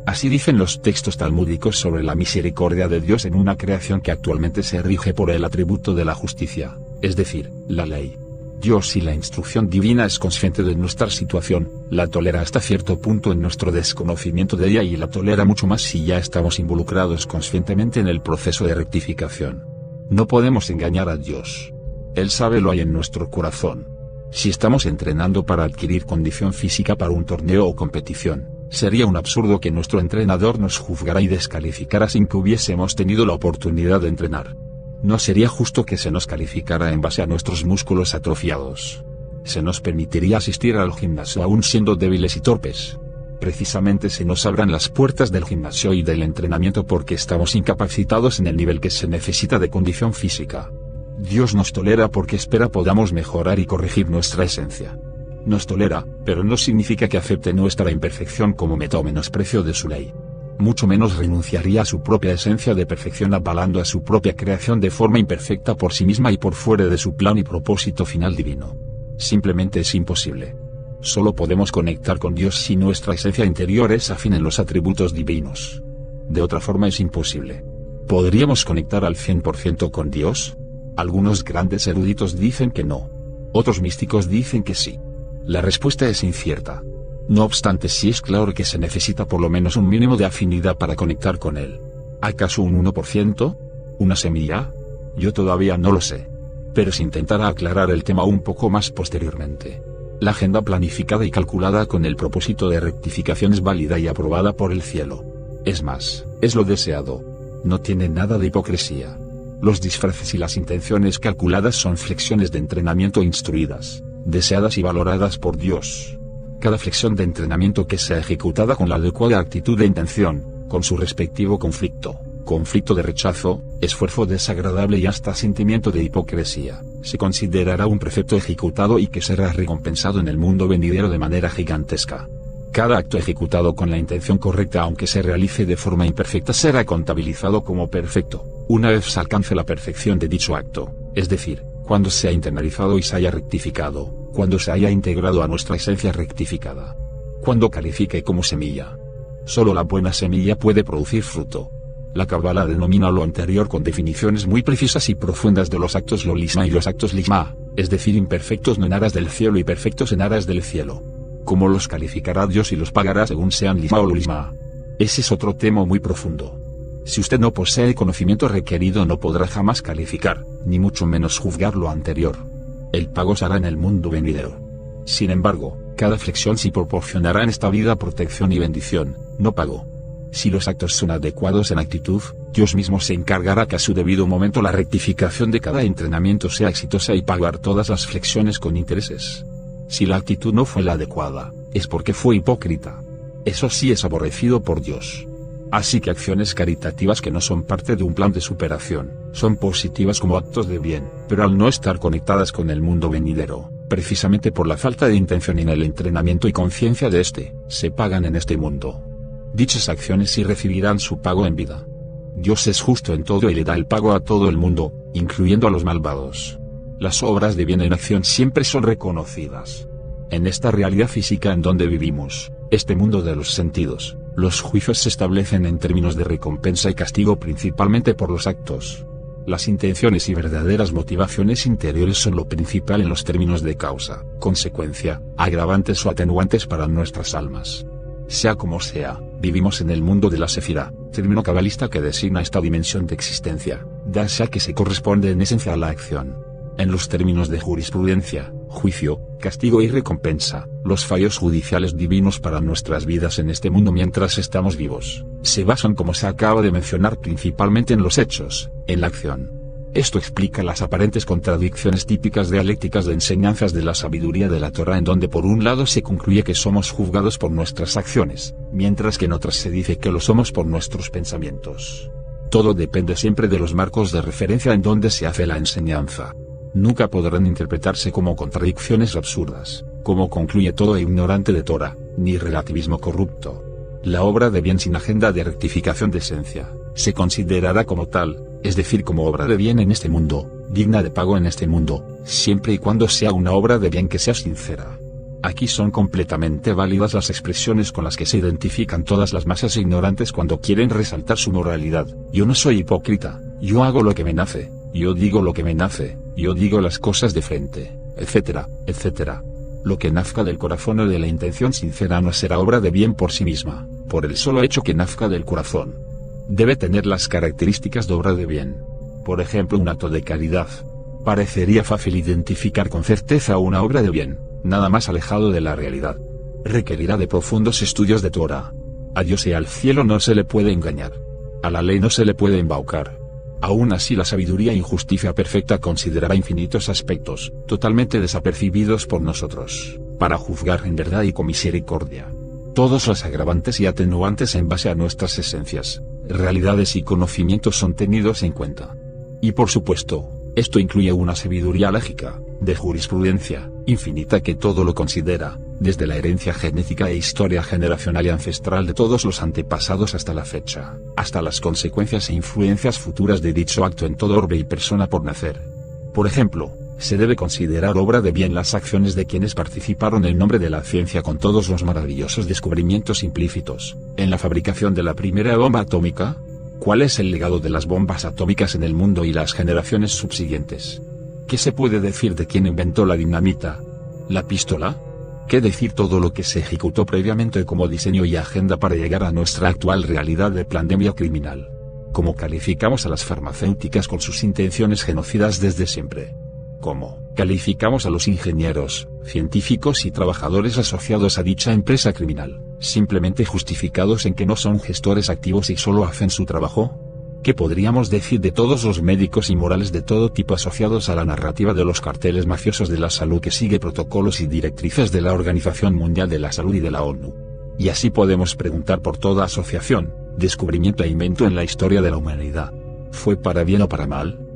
Así dicen los textos talmúdicos sobre la misericordia de Dios en una creación que actualmente se rige por el atributo de la justicia, es decir, la ley. Dios, si la instrucción divina es consciente de nuestra situación, la tolera hasta cierto punto en nuestro desconocimiento de ella y la tolera mucho más si ya estamos involucrados conscientemente en el proceso de rectificación. No podemos engañar a Dios. Él sabe lo hay en nuestro corazón. Si estamos entrenando para adquirir condición física para un torneo o competición, sería un absurdo que nuestro entrenador nos juzgara y descalificara sin que hubiésemos tenido la oportunidad de entrenar. No sería justo que se nos calificara en base a nuestros músculos atrofiados. Se nos permitiría asistir al gimnasio aún siendo débiles y torpes. Precisamente se nos abran las puertas del gimnasio y del entrenamiento porque estamos incapacitados en el nivel que se necesita de condición física. Dios nos tolera porque espera podamos mejorar y corregir nuestra esencia. Nos tolera, pero no significa que acepte nuestra imperfección como meta o menosprecio de su ley. Mucho menos renunciaría a su propia esencia de perfección avalando a su propia creación de forma imperfecta por sí misma y por fuera de su plan y propósito final divino. Simplemente es imposible. Solo podemos conectar con Dios si nuestra esencia interior es afín en los atributos divinos. De otra forma es imposible. ¿Podríamos conectar al 100% con Dios? Algunos grandes eruditos dicen que no. Otros místicos dicen que sí. La respuesta es incierta. No obstante, sí es claro que se necesita por lo menos un mínimo de afinidad para conectar con Él. ¿Acaso un 1%? ¿Una semilla? Yo todavía no lo sé. Pero se intentará aclarar el tema un poco más posteriormente. La agenda planificada y calculada con el propósito de rectificación es válida y aprobada por el cielo. Es más, es lo deseado. No tiene nada de hipocresía. Los disfraces y las intenciones calculadas son flexiones de entrenamiento instruidas, deseadas y valoradas por Dios. Cada flexión de entrenamiento que sea ejecutada con la adecuada actitud de intención, con su respectivo conflicto de rechazo, esfuerzo desagradable y hasta sentimiento de hipocresía, se considerará un precepto ejecutado y que será recompensado en el mundo venidero de manera gigantesca. Cada acto ejecutado con la intención correcta aunque se realice de forma imperfecta será contabilizado como perfecto, una vez se alcance la perfección de dicho acto, es decir, cuando se ha internalizado y se haya rectificado, cuando se haya integrado a nuestra esencia rectificada. Cuando califique como semilla. Solo la buena semilla puede producir fruto. La Cábala denomina lo anterior con definiciones muy precisas y profundas de los actos lo lisma y los actos lishma, es decir, imperfectos no en aras del cielo y perfectos en aras del cielo. Como los calificará Dios y los pagará según sean lisma o lo lisma. Ese es otro tema muy profundo. Si usted no posee el conocimiento requerido no podrá jamás calificar, ni mucho menos juzgar lo anterior. El pago se hará en el mundo venidero. Sin embargo, cada flexión sí proporcionará en esta vida protección y bendición, no pago. Si los actos son adecuados en actitud, Dios mismo se encargará que a su debido momento la rectificación de cada entrenamiento sea exitosa y pagar todas las flexiones con intereses. Si la actitud no fue la adecuada, es porque fue hipócrita. Eso sí es aborrecido por Dios. Así que acciones caritativas que no son parte de un plan de superación, son positivas como actos de bien, pero al no estar conectadas con el mundo venidero, precisamente por la falta de intención en el entrenamiento y conciencia de este, se pagan en este mundo. Dichas acciones sí recibirán su pago en vida. Dios es justo en todo y le da el pago a todo el mundo, incluyendo a los malvados. Las obras de bien en acción siempre son reconocidas. En esta realidad física en donde vivimos, este mundo de los sentidos, los juicios se establecen en términos de recompensa y castigo principalmente por los actos. Las intenciones y verdaderas motivaciones interiores son lo principal en los términos de causa, consecuencia, agravantes o atenuantes para nuestras almas. Sea como sea, vivimos en el mundo de la Sefirá, término cabalista que designa esta dimensión de existencia, ya sea que se corresponde en esencia a la acción. En los términos de jurisprudencia, juicio, castigo y recompensa, los fallos judiciales divinos para nuestras vidas en este mundo mientras estamos vivos, se basan como se acaba de mencionar principalmente en los hechos, en la acción. Esto explica las aparentes contradicciones típicas dialécticas de enseñanzas de la sabiduría de la Torá, en donde por un lado se concluye que somos juzgados por nuestras acciones, mientras que en otras se dice que lo somos por nuestros pensamientos. Todo depende siempre de los marcos de referencia en donde se hace la enseñanza. Nunca podrán interpretarse como contradicciones absurdas, como concluye todo ignorante de Torá, ni relativismo corrupto. La obra de bien sin agenda de rectificación de esencia, se considerará como tal, es decir, como obra de bien en este mundo, digna de pago en este mundo, siempre y cuando sea una obra de bien que sea sincera. Aquí son completamente válidas las expresiones con las que se identifican todas las masas ignorantes cuando quieren resaltar su moralidad. Yo no soy hipócrita, yo hago lo que me nace, yo digo lo que me nace, yo digo las cosas de frente, etcétera, etcétera. Lo que nazca del corazón o de la intención sincera no será obra de bien por sí misma, por el solo hecho que nazca del corazón. Debe tener las características de obra de bien. Por ejemplo, un acto de caridad. Parecería fácil identificar con certeza una obra de bien, nada más alejado de la realidad. Requerirá de profundos estudios de Torá. A Dios y al cielo no se le puede engañar. A la ley no se le puede embaucar. Aún así, la sabiduría y justicia perfecta considerará infinitos aspectos, totalmente desapercibidos por nosotros, para juzgar en verdad y con misericordia. Todos los agravantes y atenuantes en base a nuestras esencias, realidades y conocimientos son tenidos en cuenta. Y por supuesto, esto incluye una sabiduría lógica, de jurisprudencia, infinita, que todo lo considera, desde la herencia genética e historia generacional y ancestral de todos los antepasados hasta la fecha, hasta las consecuencias e influencias futuras de dicho acto en todo orbe y persona por nacer. Por ejemplo, se debe considerar obra de bien las acciones de quienes participaron en nombre de la ciencia con todos los maravillosos descubrimientos implícitos, en la fabricación de la primera bomba atómica. ¿Cuál es el legado de las bombas atómicas en el mundo y las generaciones subsiguientes? ¿Qué se puede decir de quien inventó la dinamita? ¿La pistola? ¿Qué decir todo lo que se ejecutó previamente como diseño y agenda para llegar a nuestra actual realidad de pandemia criminal? ¿Cómo calificamos a las farmacéuticas con sus intenciones genocidas desde siempre? ¿Cómo calificamos a los ingenieros, científicos y trabajadores asociados a dicha empresa criminal, simplemente justificados en que no son gestores activos y solo hacen su trabajo? ¿Qué podríamos decir de todos los médicos y morales de todo tipo asociados a la narrativa de los carteles mafiosos de la salud que sigue protocolos y directrices de la Organización Mundial de la Salud y de la ONU? Y así podemos preguntar por toda asociación, descubrimiento e invento en la historia de la humanidad. ¿Fue para bien o para mal?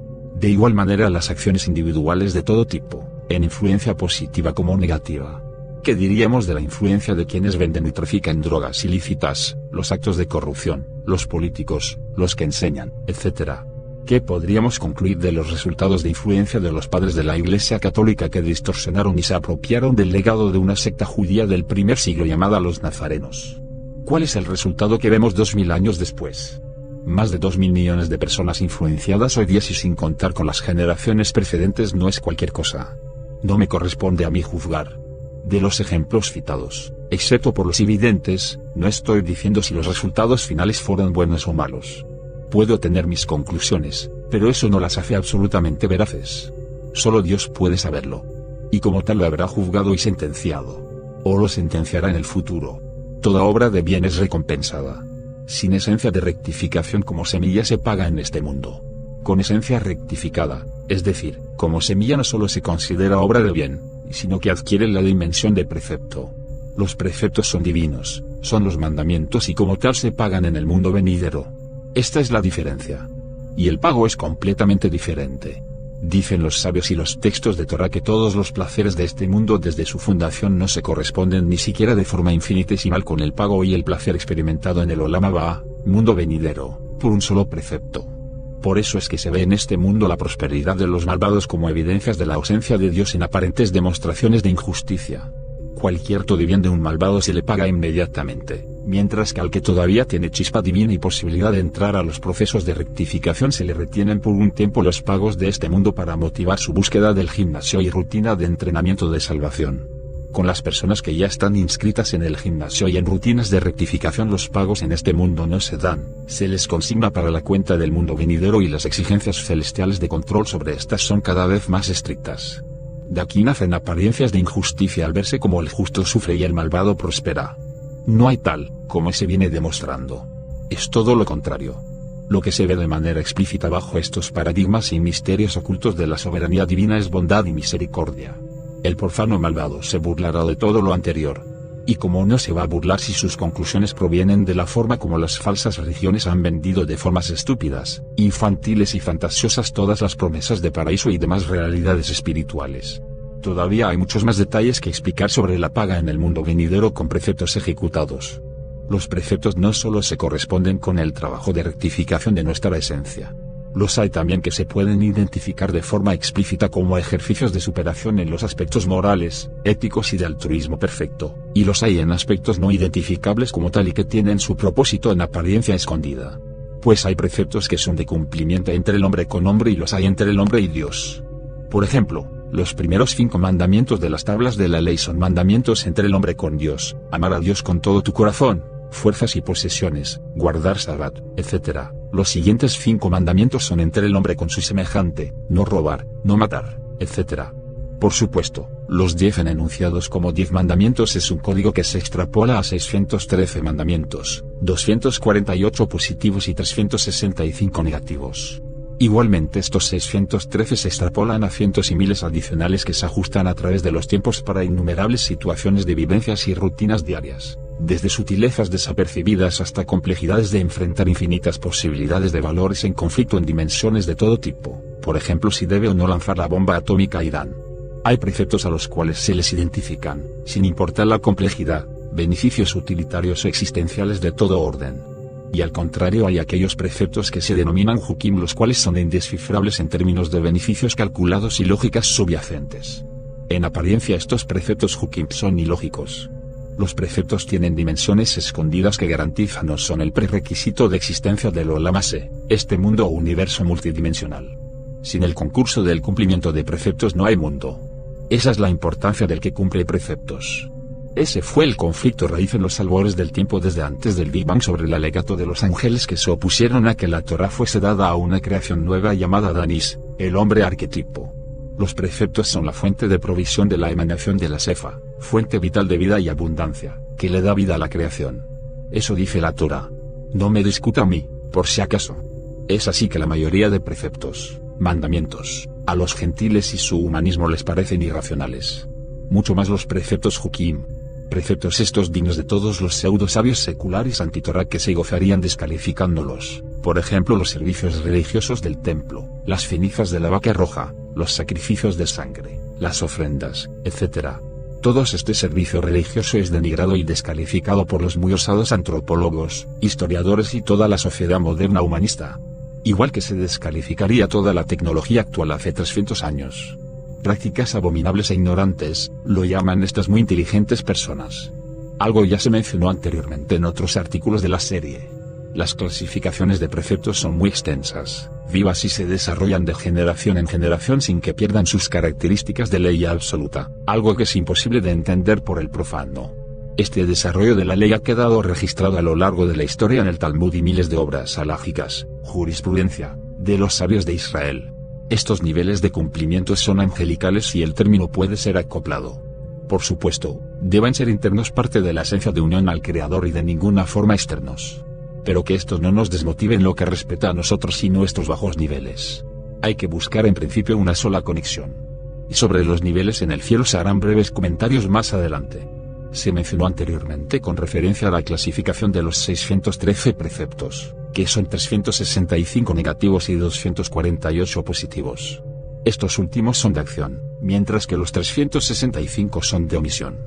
De igual manera, las acciones individuales de todo tipo, en influencia positiva como negativa. ¿Qué diríamos de la influencia de quienes venden y trafican drogas ilícitas, los actos de corrupción, los políticos, los que enseñan, etc.? ¿Qué podríamos concluir de los resultados de influencia de los padres de la Iglesia Católica que distorsionaron y se apropiaron del legado de una secta judía del primer siglo llamada los nazarenos? ¿Cuál es el resultado que vemos 2000 años después? Más de 2.000 millones de personas influenciadas hoy día, y sin contar con las generaciones precedentes, no es cualquier cosa. No me corresponde a mí juzgar. De los ejemplos citados, excepto por los evidentes, no estoy diciendo si los resultados finales fueron buenos o malos. Puedo tener mis conclusiones, pero eso no las hace absolutamente veraces. Solo Dios puede saberlo. Y como tal lo habrá juzgado y sentenciado. O lo sentenciará en el futuro. Toda obra de bien es recompensada. Sin esencia de rectificación como semilla se paga en este mundo. Con esencia rectificada, es decir, como semilla no solo se considera obra de bien, sino que adquiere la dimensión de precepto. Los preceptos son divinos, son los mandamientos y como tal se pagan en el mundo venidero. Esta es la diferencia. Y el pago es completamente diferente. Dicen los sabios y los textos de Torá que todos los placeres de este mundo desde su fundación no se corresponden ni siquiera de forma infinitesimal con el pago y el placer experimentado en el Olam Abba, mundo venidero, por un solo precepto. Por eso es que se ve en este mundo la prosperidad de los malvados como evidencias de la ausencia de Dios en aparentes demostraciones de injusticia. Cualquier acto de bien de un malvado se le paga inmediatamente, mientras que al que todavía tiene chispa divina y posibilidad de entrar a los procesos de rectificación se le retienen por un tiempo los pagos de este mundo para motivar su búsqueda del gimnasio y rutina de entrenamiento de salvación. Con las personas que ya están inscritas en el gimnasio y en rutinas de rectificación, los pagos en este mundo no se dan, se les consigna para la cuenta del mundo venidero y las exigencias celestiales de control sobre estas son cada vez más estrictas. De aquí nacen apariencias de injusticia al verse como el justo sufre y el malvado prospera. No hay tal, como se viene demostrando. Es todo lo contrario. Lo que se ve de manera explícita bajo estos paradigmas y misterios ocultos de la soberanía divina es bondad y misericordia. El profano malvado se burlará de todo lo anterior. Y como no se va a burlar si sus conclusiones provienen de la forma como las falsas religiones han vendido de formas estúpidas, infantiles y fantasiosas todas las promesas de paraíso y demás realidades espirituales. Todavía hay muchos más detalles que explicar sobre la paga en el mundo venidero con preceptos ejecutados. Los preceptos no solo se corresponden con el trabajo de rectificación de nuestra esencia. Los hay también que se pueden identificar de forma explícita como ejercicios de superación en los aspectos morales, éticos y de altruismo perfecto, y los hay en aspectos no identificables como tal y que tienen su propósito en apariencia escondida. Pues hay preceptos que son de cumplimiento entre el hombre con hombre y los hay entre el hombre y Dios. Por ejemplo, los primeros 5 mandamientos de las tablas de la ley son mandamientos entre el hombre con Dios: amar a Dios con todo tu corazón, fuerzas y posesiones, guardar Sabbat, etc. Los siguientes 5 mandamientos son entre el hombre con su semejante: no robar, no matar, etc. Por supuesto, los 10 enunciados como 10 mandamientos es un código que se extrapola a 613 mandamientos, 248 positivos y 365 negativos. Igualmente estos 613 se extrapolan a cientos y miles adicionales que se ajustan a través de los tiempos para innumerables situaciones de vivencias y rutinas diarias, desde sutilezas desapercibidas hasta complejidades de enfrentar infinitas posibilidades de valores en conflicto en dimensiones de todo tipo, por ejemplo si debe o no lanzar la bomba atómica a Irán. Hay preceptos a los cuales se les identifican, sin importar la complejidad, beneficios utilitarios o existenciales de todo orden. Y al contrario hay aquellos preceptos que se denominan hukim, los cuales son indescifrables en términos de beneficios calculados y lógicas subyacentes. En apariencia estos preceptos hukim son ilógicos. Los preceptos tienen dimensiones escondidas que garantizan o son el prerequisito de existencia del Olamase, este mundo o universo multidimensional. Sin el concurso del cumplimiento de preceptos no hay mundo. Esa es la importancia del que cumple preceptos. Ese fue el conflicto raíz en los albores del tiempo desde antes del Big Bang sobre el alegato de los ángeles que se opusieron a que la Torá fuese dada a una creación nueva llamada Danis, el hombre arquetipo. Los preceptos son la fuente de provisión de la emanación de la Sefa, fuente vital de vida y abundancia, que le da vida a la creación. Eso dice la Torá. No me discuta a mí, por si acaso. Es así que la mayoría de preceptos, mandamientos, a los gentiles y su humanismo les parecen irracionales. Mucho más los preceptos hukim. Preceptos estos dignos de todos los pseudo-sabios seculares antitorá que se gozarían descalificándolos, por ejemplo los servicios religiosos del templo, las cenizas de la vaca roja, los sacrificios de sangre, las ofrendas, etc. Todo este servicio religioso es denigrado y descalificado por los muy osados antropólogos, historiadores y toda la sociedad moderna humanista. Igual que se descalificaría toda la tecnología actual hace 300 años. Prácticas abominables e ignorantes, lo llaman estas muy inteligentes personas. Algo ya se mencionó anteriormente en otros artículos de la serie. Las clasificaciones de preceptos son muy extensas, vivas y se desarrollan de generación en generación sin que pierdan sus características de ley absoluta, algo que es imposible de entender por el profano. Este desarrollo de la ley ha quedado registrado a lo largo de la historia en el Talmud y miles de obras halágicas, jurisprudencia, de los sabios de Israel. Estos niveles de cumplimiento son angelicales y el término puede ser acoplado. Por supuesto, deben ser internos, parte de la esencia de unión al Creador y de ninguna forma externos. Pero que estos no nos desmotive en lo que respecta a nosotros y nuestros bajos niveles. Hay que buscar en principio una sola conexión. Y sobre los niveles en el cielo se harán breves comentarios más adelante. Se mencionó anteriormente con referencia a la clasificación de los 613 preceptos, que son 365 negativos y 248 positivos. Estos últimos son de acción, mientras que los 365 son de omisión.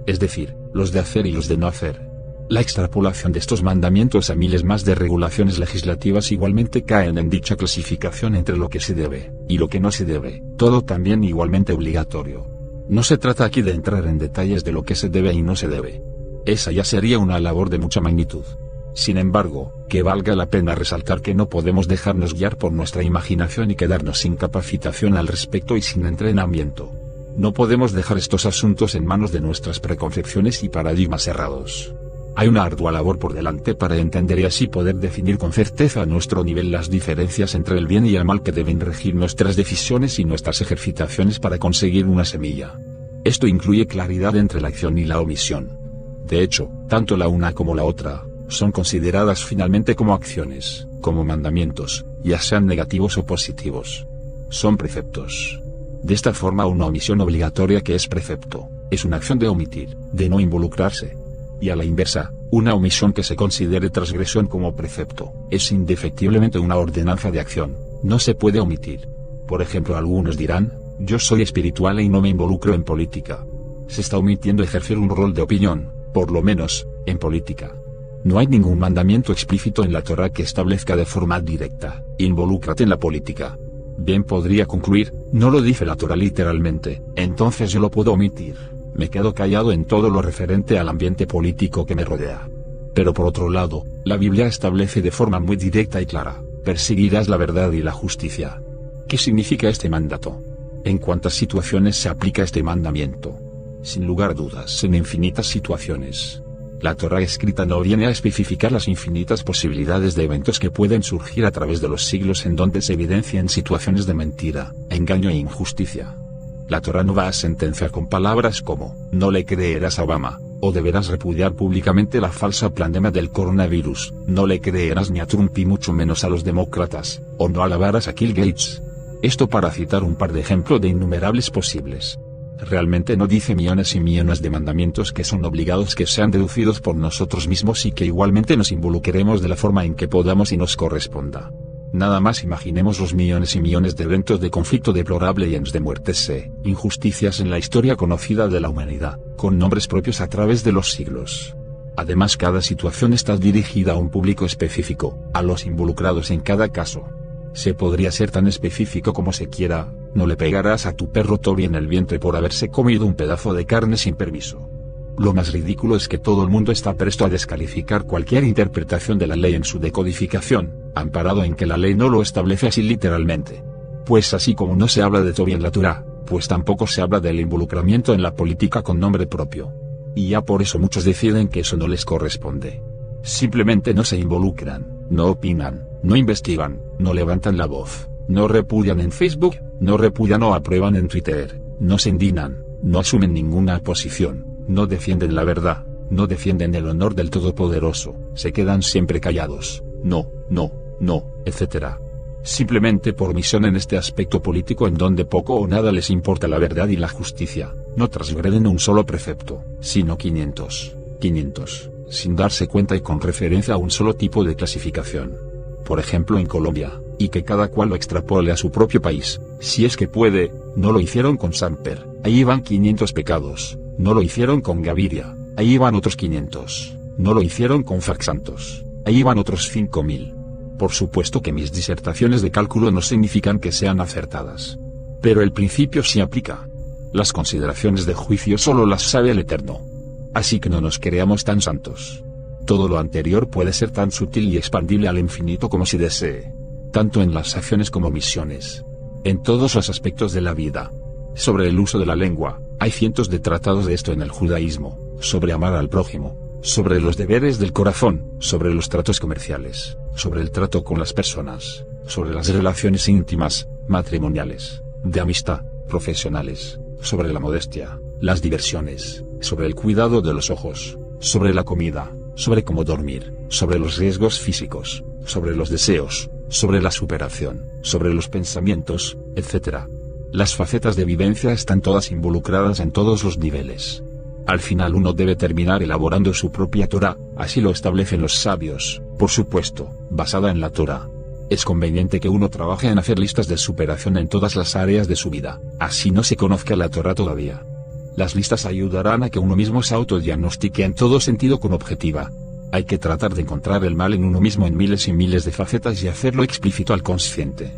Es decir, los de hacer y los de no hacer. La extrapolación de estos mandamientos a miles más de regulaciones legislativas igualmente caen en dicha clasificación entre lo que se debe, y lo que no se debe, todo también igualmente obligatorio. No se trata aquí de entrar en detalles de lo que se debe y no se debe. Esa ya sería una labor de mucha magnitud. Sin embargo, que valga la pena resaltar que no podemos dejarnos guiar por nuestra imaginación y quedarnos sin capacitación al respecto y sin entrenamiento. No podemos dejar estos asuntos en manos de nuestras preconcepciones y paradigmas errados. Hay una ardua labor por delante para entender y así poder definir con certeza a nuestro nivel las diferencias entre el bien y el mal que deben regir nuestras decisiones y nuestras ejercitaciones para conseguir una semilla. Esto incluye claridad entre la acción y la omisión. De hecho, tanto la una como la otra son consideradas finalmente como acciones, como mandamientos, ya sean negativos o positivos. Son preceptos. De esta forma, una omisión obligatoria que es precepto, es una acción de omitir, de no involucrarse. Y a la inversa, una omisión que se considere transgresión como precepto, es indefectiblemente una ordenanza de acción, no se puede omitir. Por ejemplo, algunos dirán, yo soy espiritual y no me involucro en política. Se está omitiendo ejercer un rol de opinión, por lo menos, en política. No hay ningún mandamiento explícito en la Torá que establezca de forma directa, involúcrate en la política. Bien podría concluir, no lo dice la Torá literalmente, entonces yo lo puedo omitir, me quedo callado en todo lo referente al ambiente político que me rodea. Pero por otro lado, la Biblia establece de forma muy directa y clara, perseguirás la verdad y la justicia. ¿Qué significa este mandato? ¿En cuántas situaciones se aplica este mandamiento? Sin lugar a dudas, en infinitas situaciones. La Torá escrita no viene a especificar las infinitas posibilidades de eventos que pueden surgir a través de los siglos en donde se evidencian situaciones de mentira, engaño e injusticia. La Torá no va a sentenciar con palabras como, no le creerás a Obama, o deberás repudiar públicamente la falsa pandemia del coronavirus, no le creerás ni a Trump y mucho menos a los demócratas, o no alabarás a Bill Gates. Esto para citar un par de ejemplos de innumerables posibles. Realmente no dice millones y millones de mandamientos que son obligados que sean deducidos por nosotros mismos y que igualmente nos involucremos de la forma en que podamos y nos corresponda. Nada más imaginemos los millones y millones de eventos de conflicto deplorable llenos de muertes e injusticias en la historia conocida de la humanidad, con nombres propios a través de los siglos. Además, cada situación está dirigida a un público específico, a los involucrados en cada caso. Se podría ser tan específico como se quiera, no le pegarás a tu perro Toby en el vientre por haberse comido un pedazo de carne sin permiso. Lo más ridículo es que todo el mundo está presto a descalificar cualquier interpretación de la ley en su decodificación, amparado en que la ley no lo establece así literalmente. Pues así como no se habla de Toby en la Torá, pues tampoco se habla del involucramiento en la política con nombre propio. Y ya por eso muchos deciden que eso no les corresponde. Simplemente no se involucran, no opinan, no investigan, no levantan la voz, no repudian en Facebook, no repudian o aprueban en Twitter, no se indignan, no asumen ninguna posición, no defienden la verdad, no defienden el honor del Todopoderoso, se quedan siempre callados, no, etc. Simplemente por misión en este aspecto político en donde poco o nada les importa la verdad y la justicia, no transgreden un solo precepto, sino 500, sin darse cuenta y con referencia a un solo tipo de clasificación. Por ejemplo en Colombia, y que cada cual lo extrapole a su propio país, si es que puede, no lo hicieron con Samper, ahí van 500 pecados, no lo hicieron con Gaviria, ahí van otros 500, no lo hicieron con Faxantos, ahí van otros 5000. Por supuesto que mis disertaciones de cálculo no significan que sean acertadas. Pero el principio sí aplica. Las consideraciones de juicio solo las sabe el Eterno. Así que no nos creamos tan santos. Todo lo anterior puede ser tan sutil y expandible al infinito como se desee. Tanto en las acciones como misiones. En todos los aspectos de la vida. Sobre el uso de la lengua, hay cientos de tratados de esto en el judaísmo, sobre amar al prójimo, sobre los deberes del corazón, sobre los tratos comerciales, sobre el trato con las personas, sobre las relaciones íntimas, matrimoniales, de amistad, profesionales, sobre la modestia, las diversiones, sobre el cuidado de los ojos, sobre la comida, sobre cómo dormir, sobre los riesgos físicos, sobre los deseos, sobre la superación, sobre los pensamientos, etc. Las facetas de vivencia están todas involucradas en todos los niveles. Al final uno debe terminar elaborando su propia Torá, así lo establecen los sabios, por supuesto, basada en la Torá. Es conveniente que uno trabaje en hacer listas de superación en todas las áreas de su vida, así no se conozca la Torá todavía. Las listas ayudarán a que uno mismo se autodiagnostique en todo sentido con objetiva. Hay que tratar de encontrar el mal en uno mismo en miles y miles de facetas y hacerlo explícito al consciente.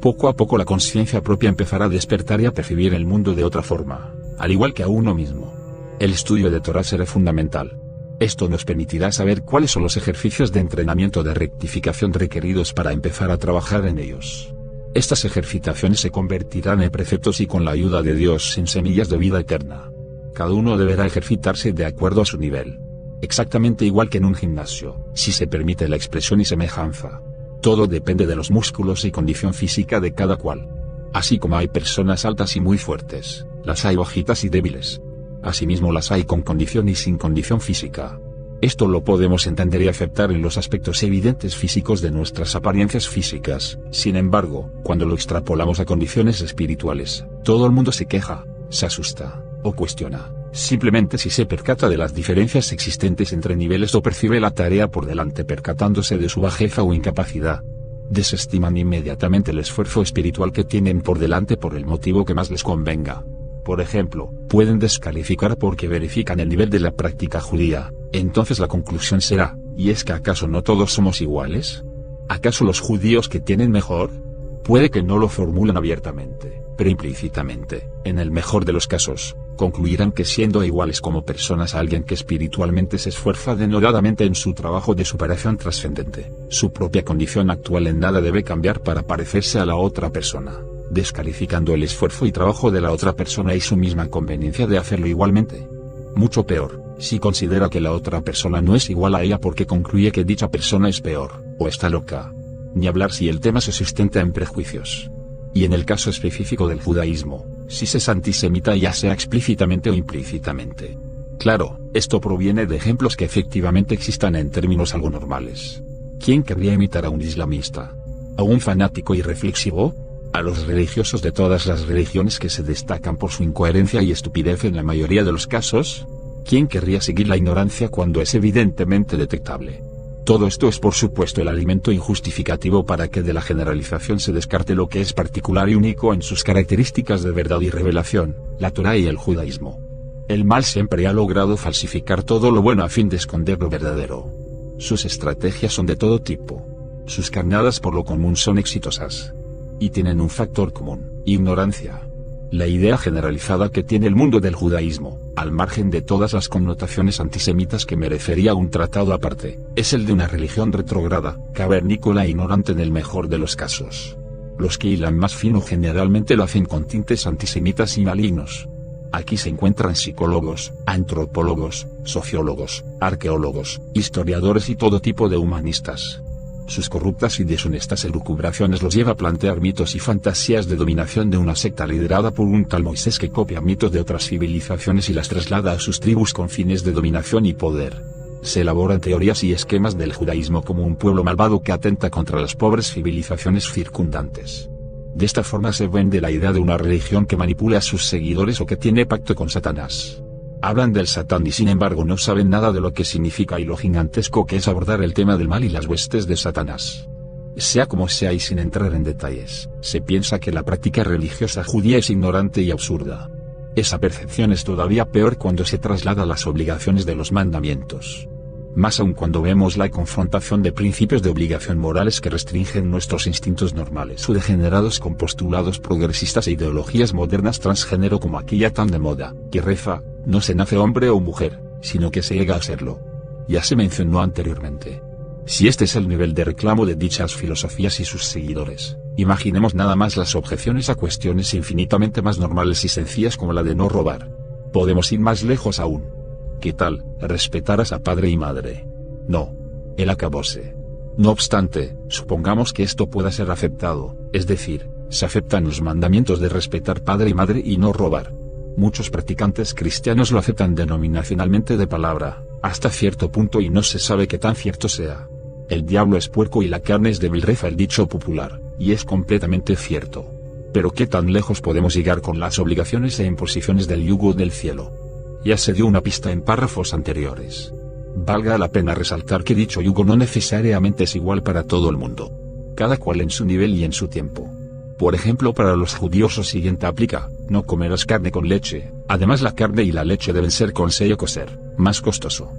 Poco a poco la conciencia propia empezará a despertar y a percibir el mundo de otra forma, al igual que a uno mismo. El estudio de Torá será fundamental. Esto nos permitirá saber cuáles son los ejercicios de entrenamiento de rectificación requeridos para empezar a trabajar en ellos. Estas ejercitaciones se convertirán en preceptos y con la ayuda de Dios en semillas de vida eterna. Cada uno deberá ejercitarse de acuerdo a su nivel. Exactamente igual que en un gimnasio, si se permite la expresión y semejanza. Todo depende de los músculos y condición física de cada cual. Así como hay personas altas y muy fuertes, las hay bajitas y débiles. Asimismo las hay con condición y sin condición física. Esto lo podemos entender y aceptar en los aspectos evidentes físicos de nuestras apariencias físicas. Sin embargo, cuando lo extrapolamos a condiciones espirituales, todo el mundo se queja, se asusta, o cuestiona, simplemente si se percata de las diferencias existentes entre niveles o percibe la tarea por delante percatándose de su bajeza o incapacidad. Desestiman inmediatamente el esfuerzo espiritual que tienen por delante por el motivo que más les convenga. Por ejemplo, pueden descalificar porque verifican el nivel de la práctica judía. Entonces la conclusión será, ¿y es que acaso no todos somos iguales? ¿Acaso los judíos que tienen mejor? Puede que no lo formulen abiertamente, pero implícitamente, en el mejor de los casos, concluirán que siendo iguales como personas a alguien que espiritualmente se esfuerza denodadamente en su trabajo de superación trascendente, su propia condición actual en nada debe cambiar para parecerse a la otra persona, descalificando el esfuerzo y trabajo de la otra persona y su misma conveniencia de hacerlo igualmente. Mucho peor, si considera que la otra persona no es igual a ella porque concluye que dicha persona es peor, o está loca. Ni hablar si el tema se sustenta en prejuicios. Y en el caso específico del judaísmo, si se es antisemita ya sea explícitamente o implícitamente. Claro, esto proviene de ejemplos que efectivamente existan en términos algo normales. ¿Quién querría imitar a un islamista? ¿A un fanático irreflexivo? ¿A los religiosos de todas las religiones que se destacan por su incoherencia y estupidez en la mayoría de los casos? ¿Quién querría seguir la ignorancia cuando es evidentemente detectable? Todo esto es por supuesto el alimento injustificativo para que de la generalización se descarte lo que es particular y único en sus características de verdad y revelación, la Torá y el judaísmo. El mal siempre ha logrado falsificar todo lo bueno a fin de esconder lo verdadero. Sus estrategias son de todo tipo. Sus carnadas por lo común son exitosas. Y tienen un factor común, ignorancia. La idea generalizada que tiene el mundo del judaísmo, al margen de todas las connotaciones antisemitas que merecería un tratado aparte, es el de una religión retrógrada, cavernícola e ignorante en el mejor de los casos. Los que hilan más fino generalmente lo hacen con tintes antisemitas y malignos. Aquí se encuentran psicólogos, antropólogos, sociólogos, arqueólogos, historiadores y todo tipo de humanistas. Sus corruptas y deshonestas elucubraciones los lleva a plantear mitos y fantasías de dominación de una secta liderada por un tal Moisés que copia mitos de otras civilizaciones y las traslada a sus tribus con fines de dominación y poder. Se elaboran teorías y esquemas del judaísmo como un pueblo malvado que atenta contra las pobres civilizaciones circundantes. De esta forma se vende la idea de una religión que manipula a sus seguidores o que tiene pacto con Satanás. Hablan del Satán y sin embargo no saben nada de lo que significa y lo gigantesco que es abordar el tema del mal y las huestes de Satanás. Sea como sea y sin entrar en detalles, se piensa que la práctica religiosa judía es ignorante y absurda. Esa percepción es todavía peor cuando se traslada a las obligaciones de los mandamientos. Más aún cuando vemos la confrontación de principios de obligación morales que restringen nuestros instintos normales o degenerados con postulados progresistas e ideologías modernas transgénero como aquella tan de moda, que reza, no se nace hombre o mujer, sino que se llega a serlo. Ya se mencionó anteriormente. Si este es el nivel de reclamo de dichas filosofías y sus seguidores, imaginemos nada más las objeciones a cuestiones infinitamente más normales y sencillas como la de no robar. Podemos ir más lejos aún. ¿Qué tal, respetarás a padre y madre? No. El acabose. No obstante, supongamos que esto pueda ser aceptado, es decir, se aceptan los mandamientos de respetar padre y madre y no robar. Muchos practicantes cristianos lo aceptan denominacionalmente de palabra, hasta cierto punto y no se sabe qué tan cierto sea. El diablo es puerco y la carne es débil, reza el dicho popular, y es completamente cierto. Pero ¿qué tan lejos podemos llegar con las obligaciones e imposiciones del yugo del cielo? Ya se dio una pista en párrafos anteriores. Valga la pena resaltar que dicho yugo no necesariamente es igual para todo el mundo. Cada cual en su nivel y en su tiempo. Por ejemplo, para los judíos lo siguiente aplica: no comerás carne con leche, además la carne y la leche deben ser con sello coser, más costoso.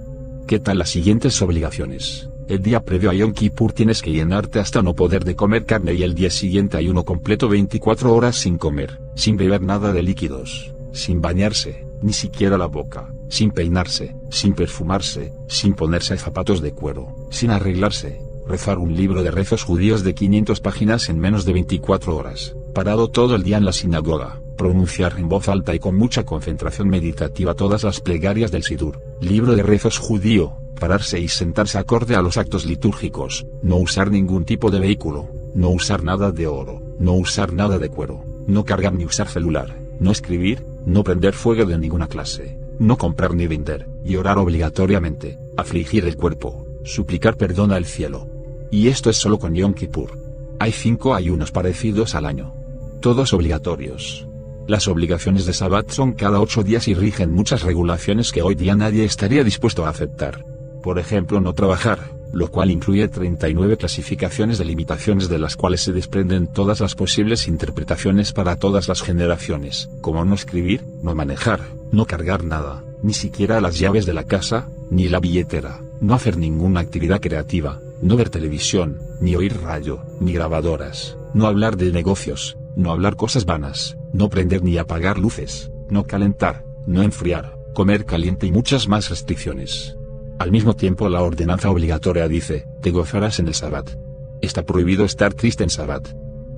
¿Qué tal las siguientes obligaciones? El día previo a Yom Kippur tienes que llenarte hasta no poder de comer carne y el día siguiente ayuno completo 24 horas sin comer, sin beber nada de líquidos, sin bañarse, ni siquiera la boca, sin peinarse, sin perfumarse, sin ponerse zapatos de cuero, sin arreglarse, rezar un libro de rezos judíos de 500 páginas en menos de 24 horas, parado todo el día en la sinagoga, pronunciar en voz alta y con mucha concentración meditativa todas las plegarias del Sidur, libro de rezos judío, pararse y sentarse acorde a los actos litúrgicos, no usar ningún tipo de vehículo, no usar nada de oro, no usar nada de cuero, no cargar ni usar celular, no escribir, no prender fuego de ninguna clase, no comprar ni vender, y orar obligatoriamente, afligir el cuerpo, suplicar perdón al cielo. Y esto es solo con Yom Kippur. Hay 5 ayunos parecidos al año. Todos obligatorios. Las obligaciones de Sabbat son cada 8 días y rigen muchas regulaciones que hoy día nadie estaría dispuesto a aceptar. Por ejemplo, no trabajar, lo cual incluye 39 clasificaciones de limitaciones de las cuales se desprenden todas las posibles interpretaciones para todas las generaciones, como no escribir, no manejar, no cargar nada, ni siquiera las llaves de la casa, ni la billetera, no hacer ninguna actividad creativa, no ver televisión, ni oír radio, ni grabadoras, no hablar de negocios, no hablar cosas vanas, no prender ni apagar luces, no calentar, no enfriar, comer caliente y muchas más restricciones. Al mismo tiempo la ordenanza obligatoria dice, te gozarás en el Sabbat. Está prohibido estar triste en Sabbat.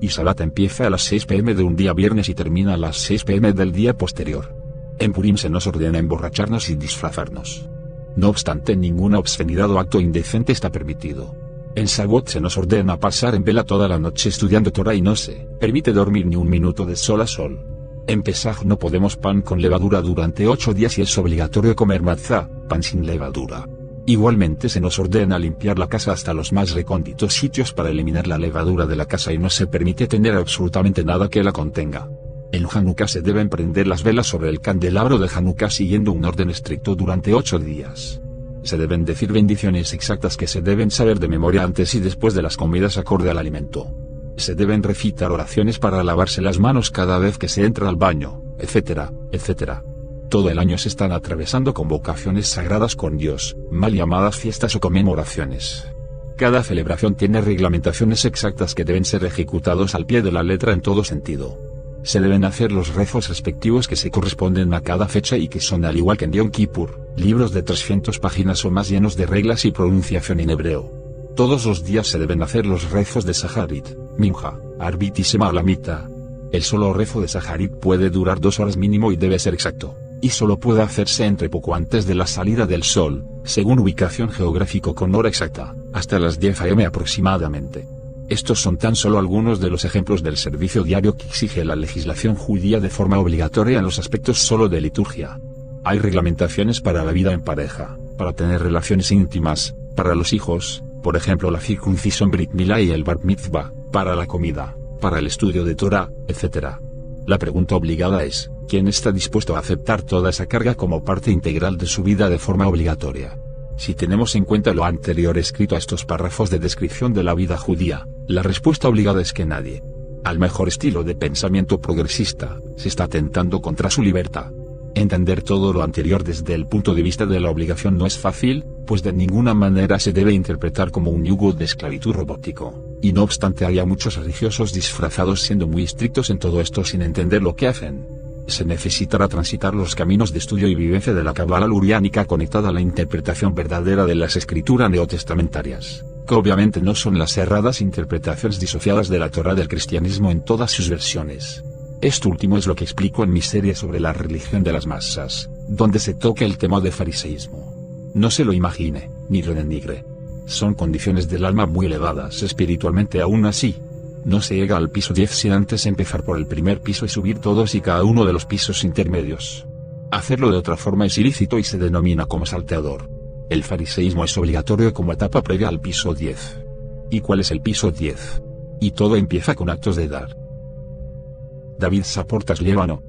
Y Sabbat empieza a las 6 p.m. de un día viernes y termina a las 6 p.m. del día posterior. En Purim se nos ordena emborracharnos y disfrazarnos. No obstante, ninguna obscenidad o acto indecente está permitido. En Shavuot se nos ordena pasar en vela toda la noche estudiando Torah y no se permite dormir ni un minuto de sol a sol. En Pesaj no podemos pan con levadura durante 8 días y es obligatorio comer matzá, pan sin levadura. Igualmente se nos ordena limpiar la casa hasta los más recónditos sitios para eliminar la levadura de la casa y no se permite tener absolutamente nada que la contenga. En Hanukkah se deben prender las velas sobre el candelabro de Hanukkah siguiendo un orden estricto durante 8 días. Se deben decir bendiciones exactas que se deben saber de memoria antes y después de las comidas acorde al alimento. Se deben recitar oraciones para lavarse las manos cada vez que se entra al baño, etcétera, etcétera. Todo el año se están atravesando convocaciones sagradas con Dios, mal llamadas fiestas o conmemoraciones. Cada celebración tiene reglamentaciones exactas que deben ser ejecutados al pie de la letra en todo sentido. Se deben hacer los rezos respectivos que se corresponden a cada fecha y que son, al igual que en Yom Kippur, libros de 300 páginas o más llenos de reglas y pronunciación en hebreo. Todos los días se deben hacer los rezos de Shacharit, Minja, Arbit y Shema Alamita. El solo rezo de Shacharit puede durar 2 horas mínimo y debe ser exacto, y solo puede hacerse entre poco antes de la salida del sol, según ubicación geográfico con hora exacta, hasta las 10 am aproximadamente. Estos son tan solo algunos de los ejemplos del servicio diario que exige la legislación judía de forma obligatoria en los aspectos solo de liturgia. Hay reglamentaciones para la vida en pareja, para tener relaciones íntimas, para los hijos, por ejemplo la circuncisión Brit Milá y el Bar Mitzvah, para la comida, para el estudio de Torah, etc. La pregunta obligada es, ¿quién está dispuesto a aceptar toda esa carga como parte integral de su vida de forma obligatoria? Si tenemos en cuenta lo anterior escrito a estos párrafos de descripción de la vida judía, la respuesta obligada es que nadie. Al mejor estilo de pensamiento progresista, se está atentando contra su libertad. Entender todo lo anterior desde el punto de vista de la obligación no es fácil, pues de ninguna manera se debe interpretar como un yugo de esclavitud robótico, y no obstante hay muchos religiosos disfrazados siendo muy estrictos en todo esto sin entender lo que hacen. Se necesitará transitar los caminos de estudio y vivencia de la Cábala luriánica conectada a la interpretación verdadera de las escrituras neotestamentarias, que obviamente no son las erradas interpretaciones disociadas de la Torá del cristianismo en todas sus versiones. Esto último es lo que explico en mi serie sobre la religión de las masas, donde se toca el tema del fariseísmo. No se lo imagine, ni lo denigre. Son condiciones del alma muy elevadas espiritualmente aún así. No se llega al piso 10 sin antes empezar por el primer piso y subir todos y cada uno de los pisos intermedios. Hacerlo de otra forma es ilícito y se denomina como salteador. El fariseísmo es obligatorio como etapa previa al piso 10. ¿Y cuál es el piso 10? Y todo empieza con actos de dar. David Saportas Líbano.